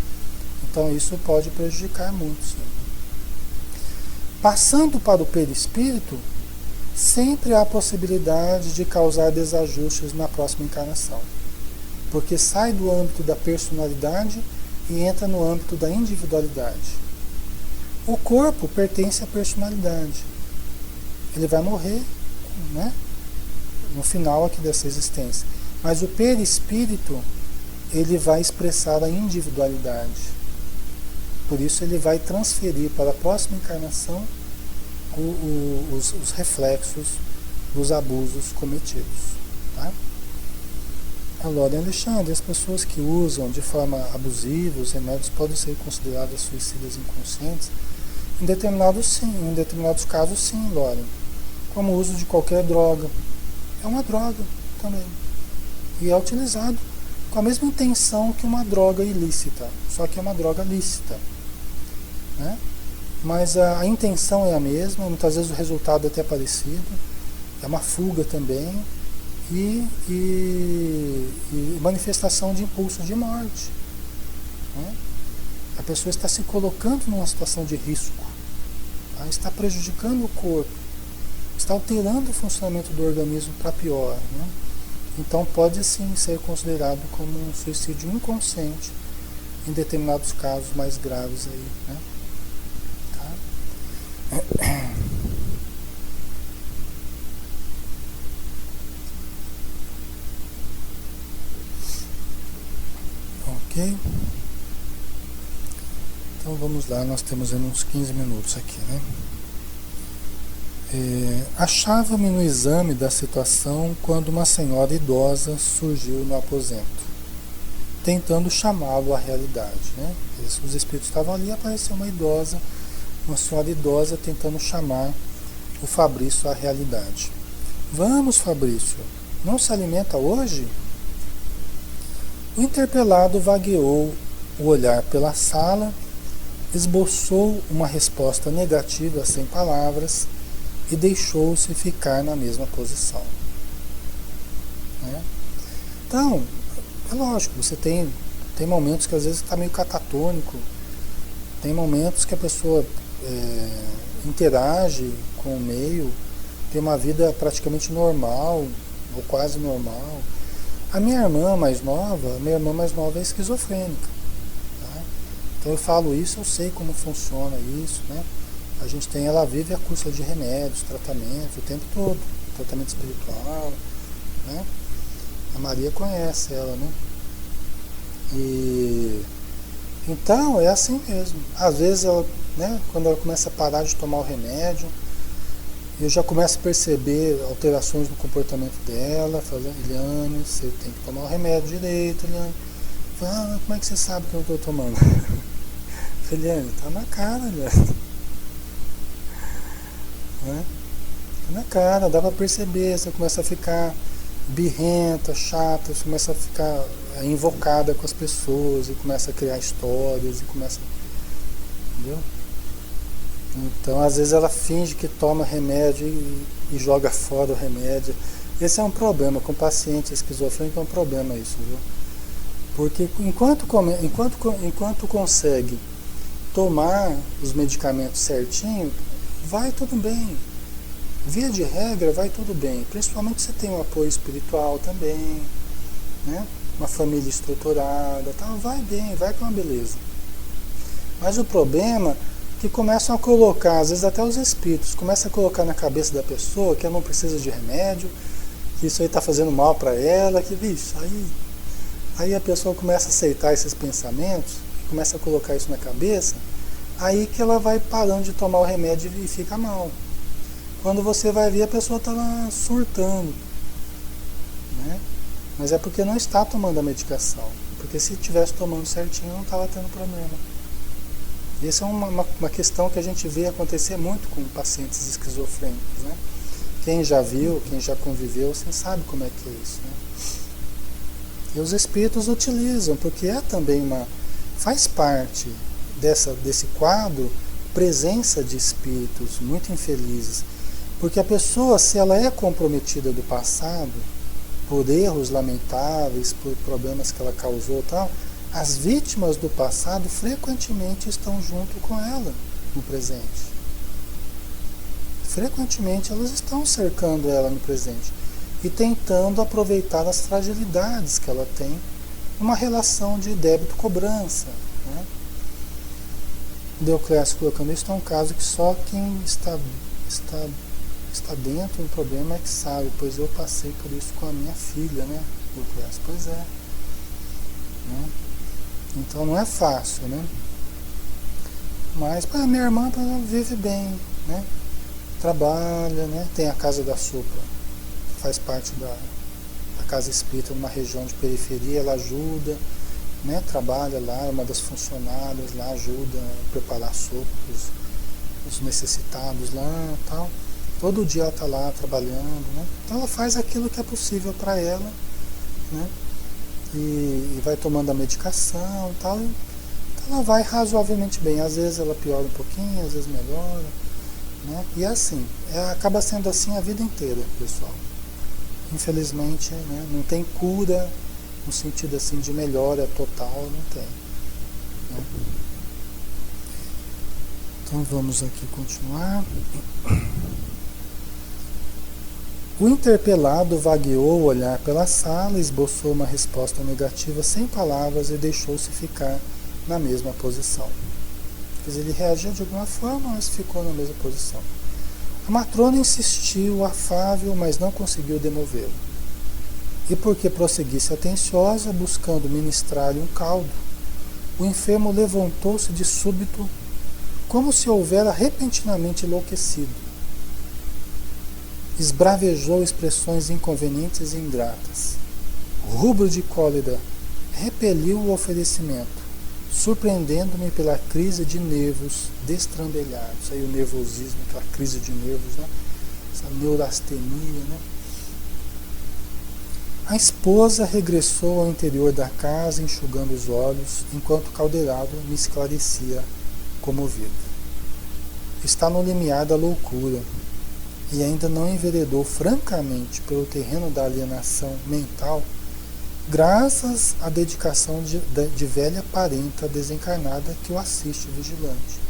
Speaker 1: Então isso pode prejudicar muito, sim. Passando para o perispírito, sempre há a possibilidade de causar desajustes na próxima encarnação, porque sai do âmbito da personalidade e entra no âmbito da individualidade. O corpo pertence à personalidade. Ele vai morrer, né, no final aqui dessa existência. Mas o perispírito, ele vai expressar a individualidade. Por isso ele vai transferir para a próxima encarnação os reflexos dos abusos cometidos. Tá? Lore Alexandre, as pessoas que usam de forma abusiva os remédios podem ser consideradas suicidas inconscientes? Em determinados casos sim, Lore. Como o uso de qualquer droga. É uma droga também. E é utilizado com a mesma intenção que uma droga ilícita, só que é uma droga lícita, né? Mas a intenção é a mesma, muitas vezes o resultado é até parecido, é uma fuga também e manifestação de impulso de morte, né? A pessoa está se colocando numa situação de risco, tá? Está prejudicando o corpo, está alterando o funcionamento do organismo para pior, né? Então pode sim ser considerado como um suicídio inconsciente em determinados casos mais graves aí, né? Tá? Ok? Então vamos lá, nós temos aí uns 15 minutos aqui, né? Achava-me no exame da situação quando uma senhora idosa surgiu no aposento, tentando chamá-lo à realidade, né? Os espíritos estavam ali e apareceu uma senhora idosa tentando chamar o Fabrício à realidade. Vamos, Fabrício, não se alimenta hoje? O interpelado vagueou o olhar pela sala, esboçou uma resposta negativa sem palavras e deixou-se ficar na mesma posição, né? Então, é lógico, você tem momentos que às vezes está meio catatônico, tem momentos que a pessoa interage com o meio, tem uma vida praticamente normal, ou quase normal. A minha irmã mais nova é esquizofrênica, tá? Então eu falo isso, eu sei como funciona isso, né? Ela vive a custa de remédios, tratamento, o tempo todo, tratamento espiritual, né? A Maria conhece ela, né? E então é assim mesmo. Às vezes ela, né, quando ela começa a parar de tomar o remédio, eu já começo a perceber alterações no comportamento dela, falando, Eliane, você tem que tomar o remédio direito, Eliane. Fala, como é que você sabe que eu não estou tomando? Eliane, tá na cara, Eliane. Né? Tá na cara, dá para perceber, você começa a ficar birrenta, chata, você começa a ficar invocada com as pessoas e começa a criar histórias e começa, entendeu? Então às vezes ela finge que toma remédio e joga fora o remédio. Esse é um problema com paciente esquizofrênico, é um problema isso, viu? Porque enquanto consegue tomar os medicamentos certinho, vai tudo bem. Via de regra, vai tudo bem. Principalmente se tem um apoio espiritual também, né? Uma família estruturada, tal, vai bem, vai com uma beleza. Mas o problema é que começam a colocar, às vezes até os espíritos, começam a colocar na cabeça da pessoa que ela não precisa de remédio, que isso aí está fazendo mal para ela, que bicho, aí a pessoa começa a aceitar esses pensamentos, começa a colocar isso na cabeça, aí que ela vai parando de tomar o remédio e fica mal. Quando você vai ver, a pessoa está lá surtando, né? Mas é porque não está tomando a medicação. Porque se estivesse tomando certinho, não estava tendo problema. Essa é uma questão que a gente vê acontecer muito com pacientes esquizofrênicos, né? Quem já viu, quem já conviveu, você sabe como é que é isso, né? E os espíritos utilizam, porque é também faz parte desse quadro presença de espíritos muito infelizes. Porque a pessoa, se ela é comprometida do passado, por erros lamentáveis, por problemas que ela causou e tal, as vítimas do passado frequentemente estão junto com ela no presente. Frequentemente elas estão cercando ela no presente e tentando aproveitar as fragilidades que ela tem numa relação de débito-cobrança, né? Deoclésio colocando isso é um caso que só quem está dentro do problema é que sabe, pois eu passei por isso com a minha filha, né? Deoclésio, pois é, né? Então não é fácil, né? Mas a minha irmã vive bem, né? Trabalha, né? Tem a casa da sopa, faz parte da casa espírita numa região de periferia, ela ajuda, né, trabalha lá, é uma das funcionárias lá, ajuda a preparar sopa para os necessitados lá e tal. Todo dia ela está lá trabalhando, né? Então ela faz aquilo que é possível para ela, né? E vai tomando a medicação e tal. Então ela vai razoavelmente bem. Às vezes ela piora um pouquinho, às vezes melhora, né? E assim, acaba sendo assim a vida inteira, pessoal. Infelizmente, né, não tem cura no sentido assim de melhora total, não tem, né? Então vamos aqui continuar. O interpelado vagueou o olhar pela sala, esboçou uma resposta negativa sem palavras e deixou-se ficar na mesma posição. Quer dizer, ele reagiu de alguma forma, mas ficou na mesma posição. A matrona insistiu, afável, mas não conseguiu demovê-lo. E porque prosseguisse atenciosa, buscando ministrar-lhe um caldo, o enfermo levantou-se de súbito, como se houvera repentinamente enlouquecido. Esbravejou expressões inconvenientes e ingratas. Rubro de cólera, repeliu o oferecimento, surpreendendo-me pela crise de nervos destrambelhados. Aí o nervosismo, aquela crise de nervos, né? Essa neurastenia, né? A esposa regressou ao interior da casa, enxugando os olhos, enquanto o caldeirado me esclarecia, comovido. Está no limiar da loucura e ainda não enveredou francamente pelo terreno da alienação mental, graças à dedicação de velha parenta desencarnada que o assiste vigilante.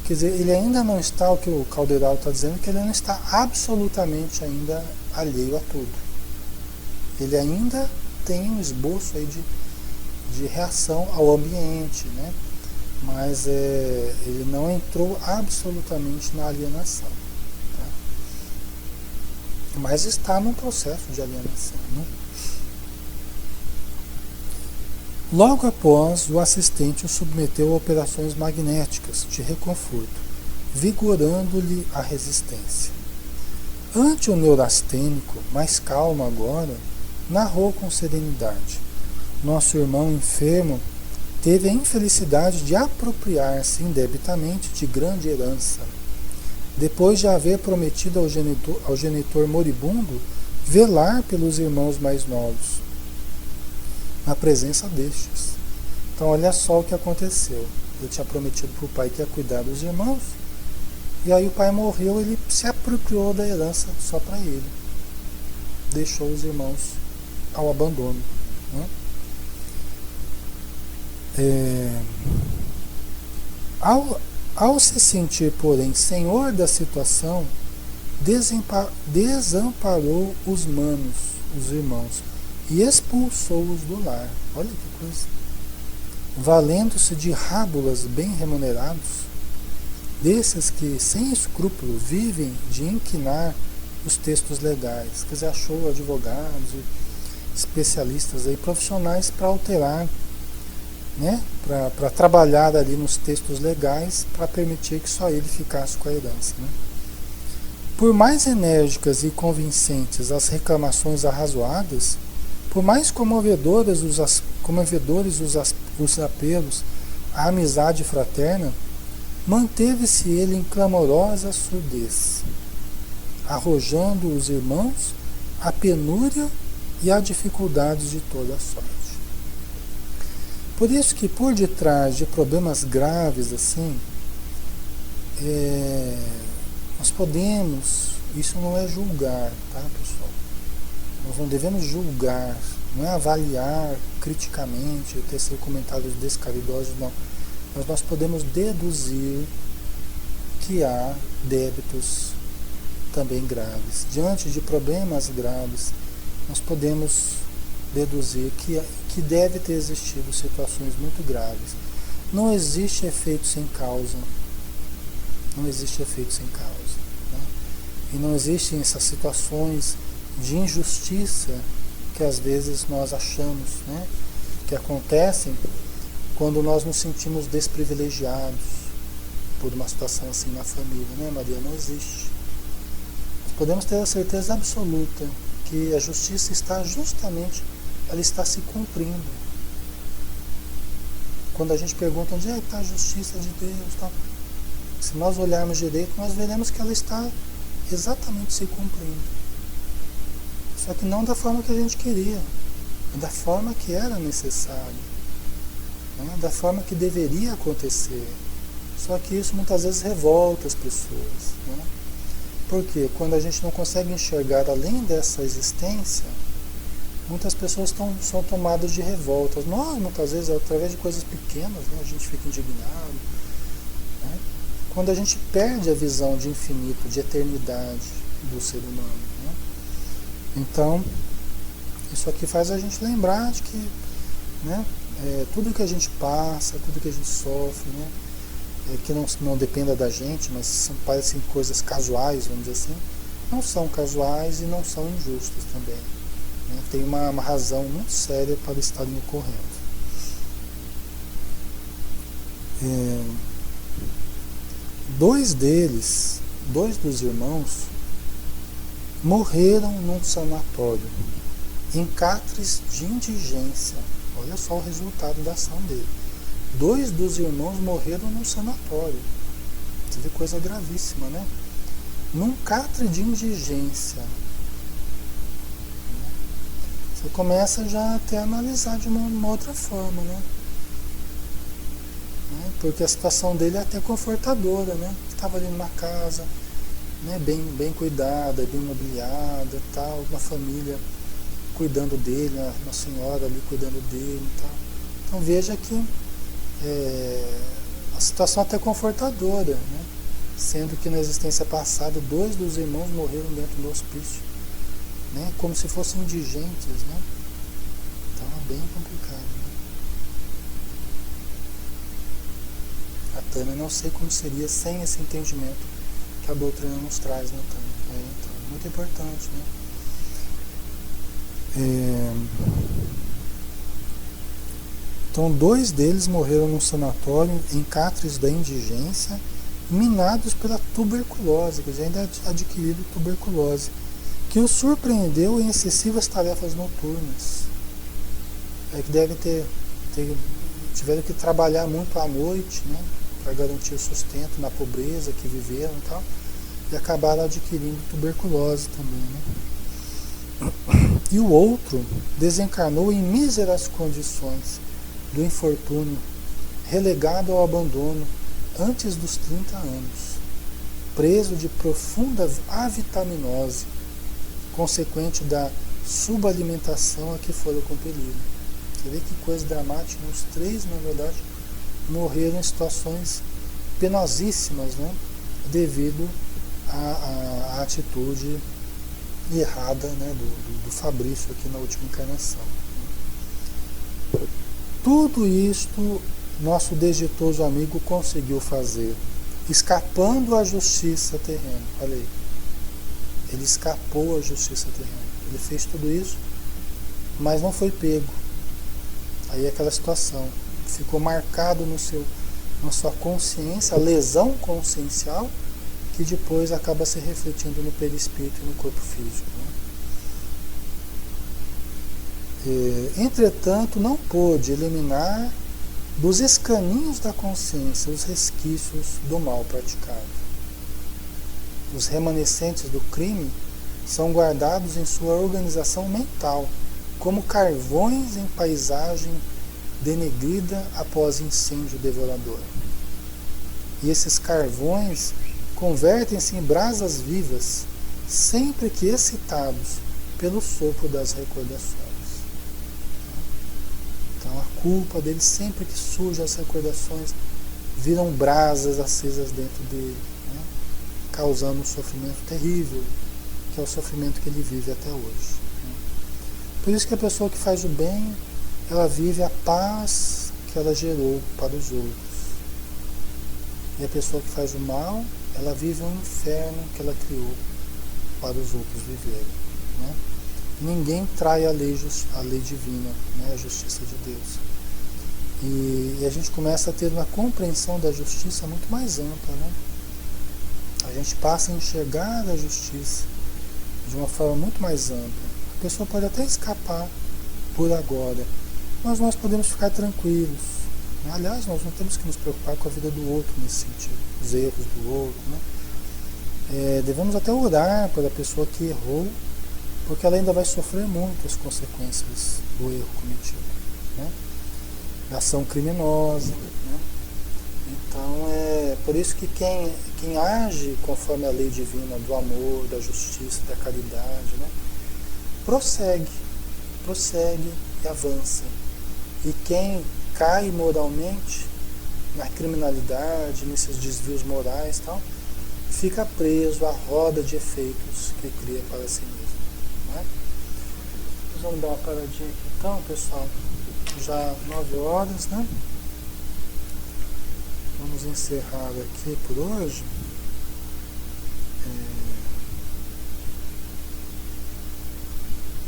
Speaker 1: Quer dizer, ele ainda não está, o que o Caldeirão está dizendo, que ele não está absolutamente ainda alheio a tudo. Ele ainda tem um esboço aí de reação ao ambiente, né? Mas ele não entrou absolutamente na alienação. Tá? Mas está num processo de alienação, né? Logo após, o assistente o submeteu a operações magnéticas de reconforto, vigorando-lhe a resistência. Ante o neurastênico, mais calmo agora, narrou com serenidade. Nosso irmão enfermo teve a infelicidade de apropriar-se indebitamente de grande herança, depois de haver prometido ao genitor moribundo velar pelos irmãos mais novos, na presença destes. Então olha só o que aconteceu. Ele tinha prometido para o pai que ia cuidar dos irmãos, e aí o pai morreu, ele se apropriou da herança só para ele. Deixou os irmãos ao abandono, né? Ao se sentir, porém, senhor da situação, desamparou os manos, os irmãos, e expulsou-os do lar. Olha que coisa. Valendo-se de rábulas bem remunerados, desses que, sem escrúpulo, vivem de inquinar os textos legais. Quer dizer, achou advogados, especialistas aí, profissionais para alterar, né? Para trabalhar ali nos textos legais para permitir que só ele ficasse com a herança, né? Por mais enérgicas e convincentes as reclamações arrazoadas, por mais comovedores os apelos à amizade fraterna, manteve-se ele em clamorosa surdez, arrojando os irmãos à penúria e a dificuldades de toda a sorte. Por isso que por detrás de problemas graves assim, nós podemos, isso não é julgar, tá, pessoal? Nós não devemos julgar, não é avaliar criticamente, tecer comentários descaridosos, não. Mas nós podemos deduzir que há débitos também graves. Diante de problemas graves, nós podemos deduzir que deve ter existido situações muito graves. Não existe efeito sem causa. Não existe efeito sem causa, né? E não existem essas situações de injustiça que às vezes nós achamos, né, que acontecem quando nós nos sentimos desprivilegiados por uma situação assim na família, né, Maria? Não existe. Nós podemos ter a certeza absoluta que a justiça está justamente, ela está se cumprindo. Quando a gente pergunta onde é que está a justiça de Deus, tal, se nós olharmos direito, nós veremos que ela está exatamente se cumprindo. Só que não da forma que a gente queria, da forma que era necessário, né? Da forma que deveria acontecer. Só que isso muitas vezes revolta as pessoas, né? Porque quando a gente não consegue enxergar além dessa existência, muitas pessoas são tomadas de revoltas. Nós, muitas vezes, através de coisas pequenas, né, a gente fica indignado. Né? Quando a gente perde a visão de infinito, de eternidade do ser humano. Né? Então, isso aqui faz a gente lembrar de que, né, tudo que a gente passa, tudo que a gente sofre, né, que não dependa da gente, mas parecem coisas casuais, vamos dizer assim, não são casuais e não são injustas também. Né? Tem uma razão muito séria para estarem ocorrendo. Dois dos irmãos, morreram num sanatório, em catres de indigência. Olha só o resultado da ação dele. 2 dos irmãos morreram num sanatório. Você vê, coisa gravíssima, né? Num catre de indigência. Você começa já até a analisar de uma outra forma, né? Porque a situação dele é até confortadora, né? Estava ali numa casa, né, bem cuidada, bem mobiliada, tal, uma família cuidando dele, uma senhora ali cuidando dele e tal. Então veja que a situação é até confortadora, né? Sendo que na existência passada 2 dos irmãos morreram dentro do hospício, né? Como se fossem indigentes, né? Então é bem complicado, né? A Tânia, não sei como seria sem esse entendimento que a doutrina nos traz, né, Tânia? Então, muito importante, né? Então 2 deles morreram num sanatório em catres da indigência, minados pela tuberculose, quer dizer, ainda adquirido tuberculose, que o surpreendeu em excessivas tarefas noturnas. Que devem tiveram que trabalhar muito à noite, né, para garantir o sustento na pobreza que viveram e tal, e acabaram adquirindo tuberculose também, né? E o outro desencarnou em míseras condições do infortúnio, relegado ao abandono antes dos 30 anos, preso de profunda avitaminose, consequente da subalimentação a que foram compelidos. Você vê que coisa dramática, os 3, na verdade, morreram em situações penosíssimas, né, devido à atitude errada, né, do Fabrício aqui na última encarnação. Tudo isto nosso desditoso amigo conseguiu fazer, escapando à justiça terrena. Olha aí, ele escapou à justiça terrena. Ele fez tudo isso, mas não foi pego. Aí é aquela situação, ficou marcado na sua consciência, a lesão consciencial, que depois acaba se refletindo no perispírito e no corpo físico. Né? Entretanto, não pôde eliminar dos escaninhos da consciência os resquícios do mal praticado. Os remanescentes do crime são guardados em sua organização mental, como carvões em paisagem denegrida após incêndio devorador. E esses carvões convertem-se em brasas vivas sempre que excitados pelo sopro das recordações. Então a culpa dele, sempre que surgem as recordações, viram brasas acesas dentro dele, né? Causando um sofrimento terrível, que é o sofrimento que ele vive até hoje. Né? Por isso que a pessoa que faz o bem, ela vive a paz que ela gerou para os outros. E a pessoa que faz o mal, ela vive um inferno que ela criou para os outros viverem. Né? Ninguém trai a lei divina, né? A justiça de Deus. E a gente começa a ter uma compreensão da justiça muito mais ampla. Né? A gente passa a enxergar a justiça de uma forma muito mais ampla. pessoa pode até escapar por agora, mas nós podemos ficar tranquilos. Aliás, nós não temos que nos preocupar com a vida do outro nesse sentido, os erros do outro, né? Devemos até orar pela pessoa que errou, porque ela ainda vai sofrer muito as consequências do erro cometido, né? Da ação criminosa, né? Então é por isso que quem age conforme a lei divina do amor, da justiça, da caridade, né? prossegue e avança. E quem cai moralmente na criminalidade, nesses desvios morais e tal, fica preso à roda de efeitos que cria para si mesmo, né? Nós vamos dar uma paradinha aqui então, pessoal. Já 9 horas, né? Vamos encerrar aqui por hoje.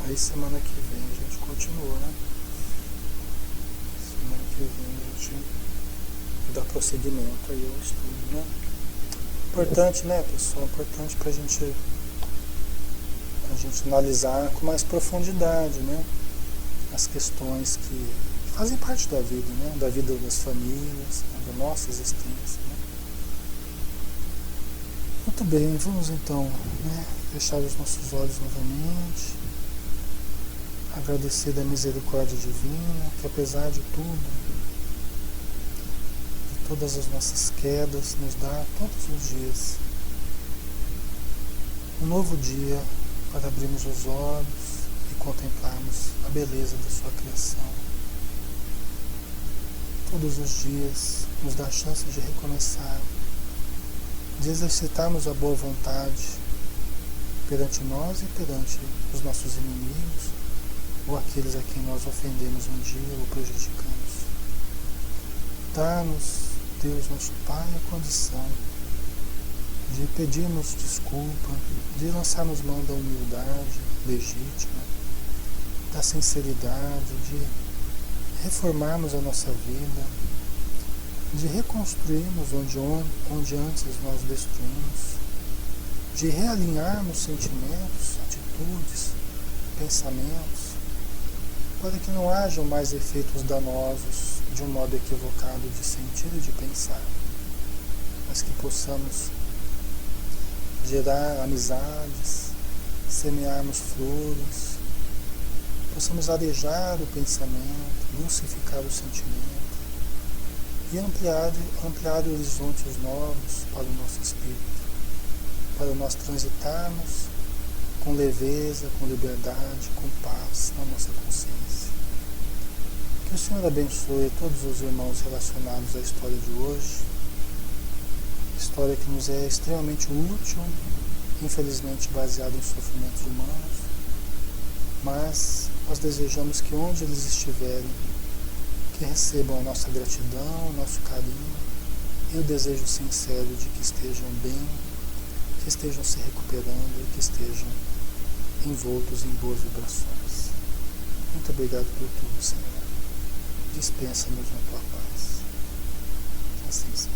Speaker 1: Aí semana que vem a gente continua, né? Semana que vem a gente dá prosseguimento aí ao estudo, né? Importante, né, pessoal? Importante pra gente analisar com mais profundidade, né? As questões que fazem parte da vida, né? Da vida das famílias, né? Da nossa existência, né? Muito bem, vamos então, né? Fechar os nossos olhos novamente, agradecer da misericórdia divina, que apesar de tudo, de todas as nossas quedas, nos dá todos os dias um novo dia para abrirmos os olhos e contemplarmos a beleza da sua criação. Todos os dias nos dá a chance de recomeçar, de exercitarmos a boa vontade perante nós e perante os nossos inimigos ou aqueles a quem nós ofendemos um dia ou prejudicamos. Dá-nos, Deus nosso Pai, a condição de pedirmos desculpa, de lançarmos mão da humildade legítima, da sinceridade, de reformarmos a nossa vida, de reconstruirmos onde antes nós destruímos, de realinharmos sentimentos, atitudes, pensamentos, para que não hajam mais efeitos danosos de um modo equivocado de sentir e de pensar, mas que possamos gerar amizades, semearmos flores, possamos arejar o pensamento, lucificar o sentimento e ampliar horizontes novos para o nosso espírito, para nós transitarmos com leveza, com liberdade, com paz na nossa consciência. Que o Senhor abençoe todos os irmãos relacionados à história de hoje, história que nos é extremamente útil, infelizmente baseada em sofrimentos humanos, mas nós desejamos que onde eles estiverem, que recebam a nossa gratidão, o nosso carinho e o desejo sincero de que estejam bem, que estejam se recuperando e que estejam envoltos em boas vibrações. Muito obrigado por tudo, Senhor. Dispensa-nos na tua paz. Assim seja.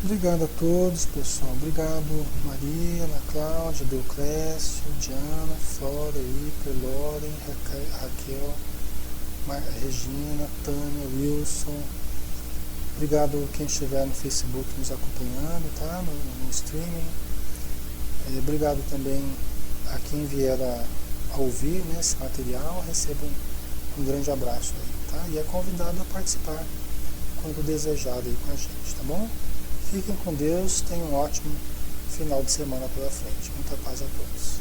Speaker 1: Obrigado a todos, pessoal. Obrigado, Maria, Ana Cláudia, Deuclésio, Diana, Flora, Iper, Loren, Raquel, Regina, Tânia, Wilson. Obrigado quem estiver no Facebook nos acompanhando, tá? No streaming. Obrigado também a quem vier a ouvir, né, esse material. Receba um grande abraço aí, tá? E é convidado a participar quando desejado aí com a gente, tá bom? Fiquem com Deus, tenham um ótimo final de semana pela frente. Muita paz a todos.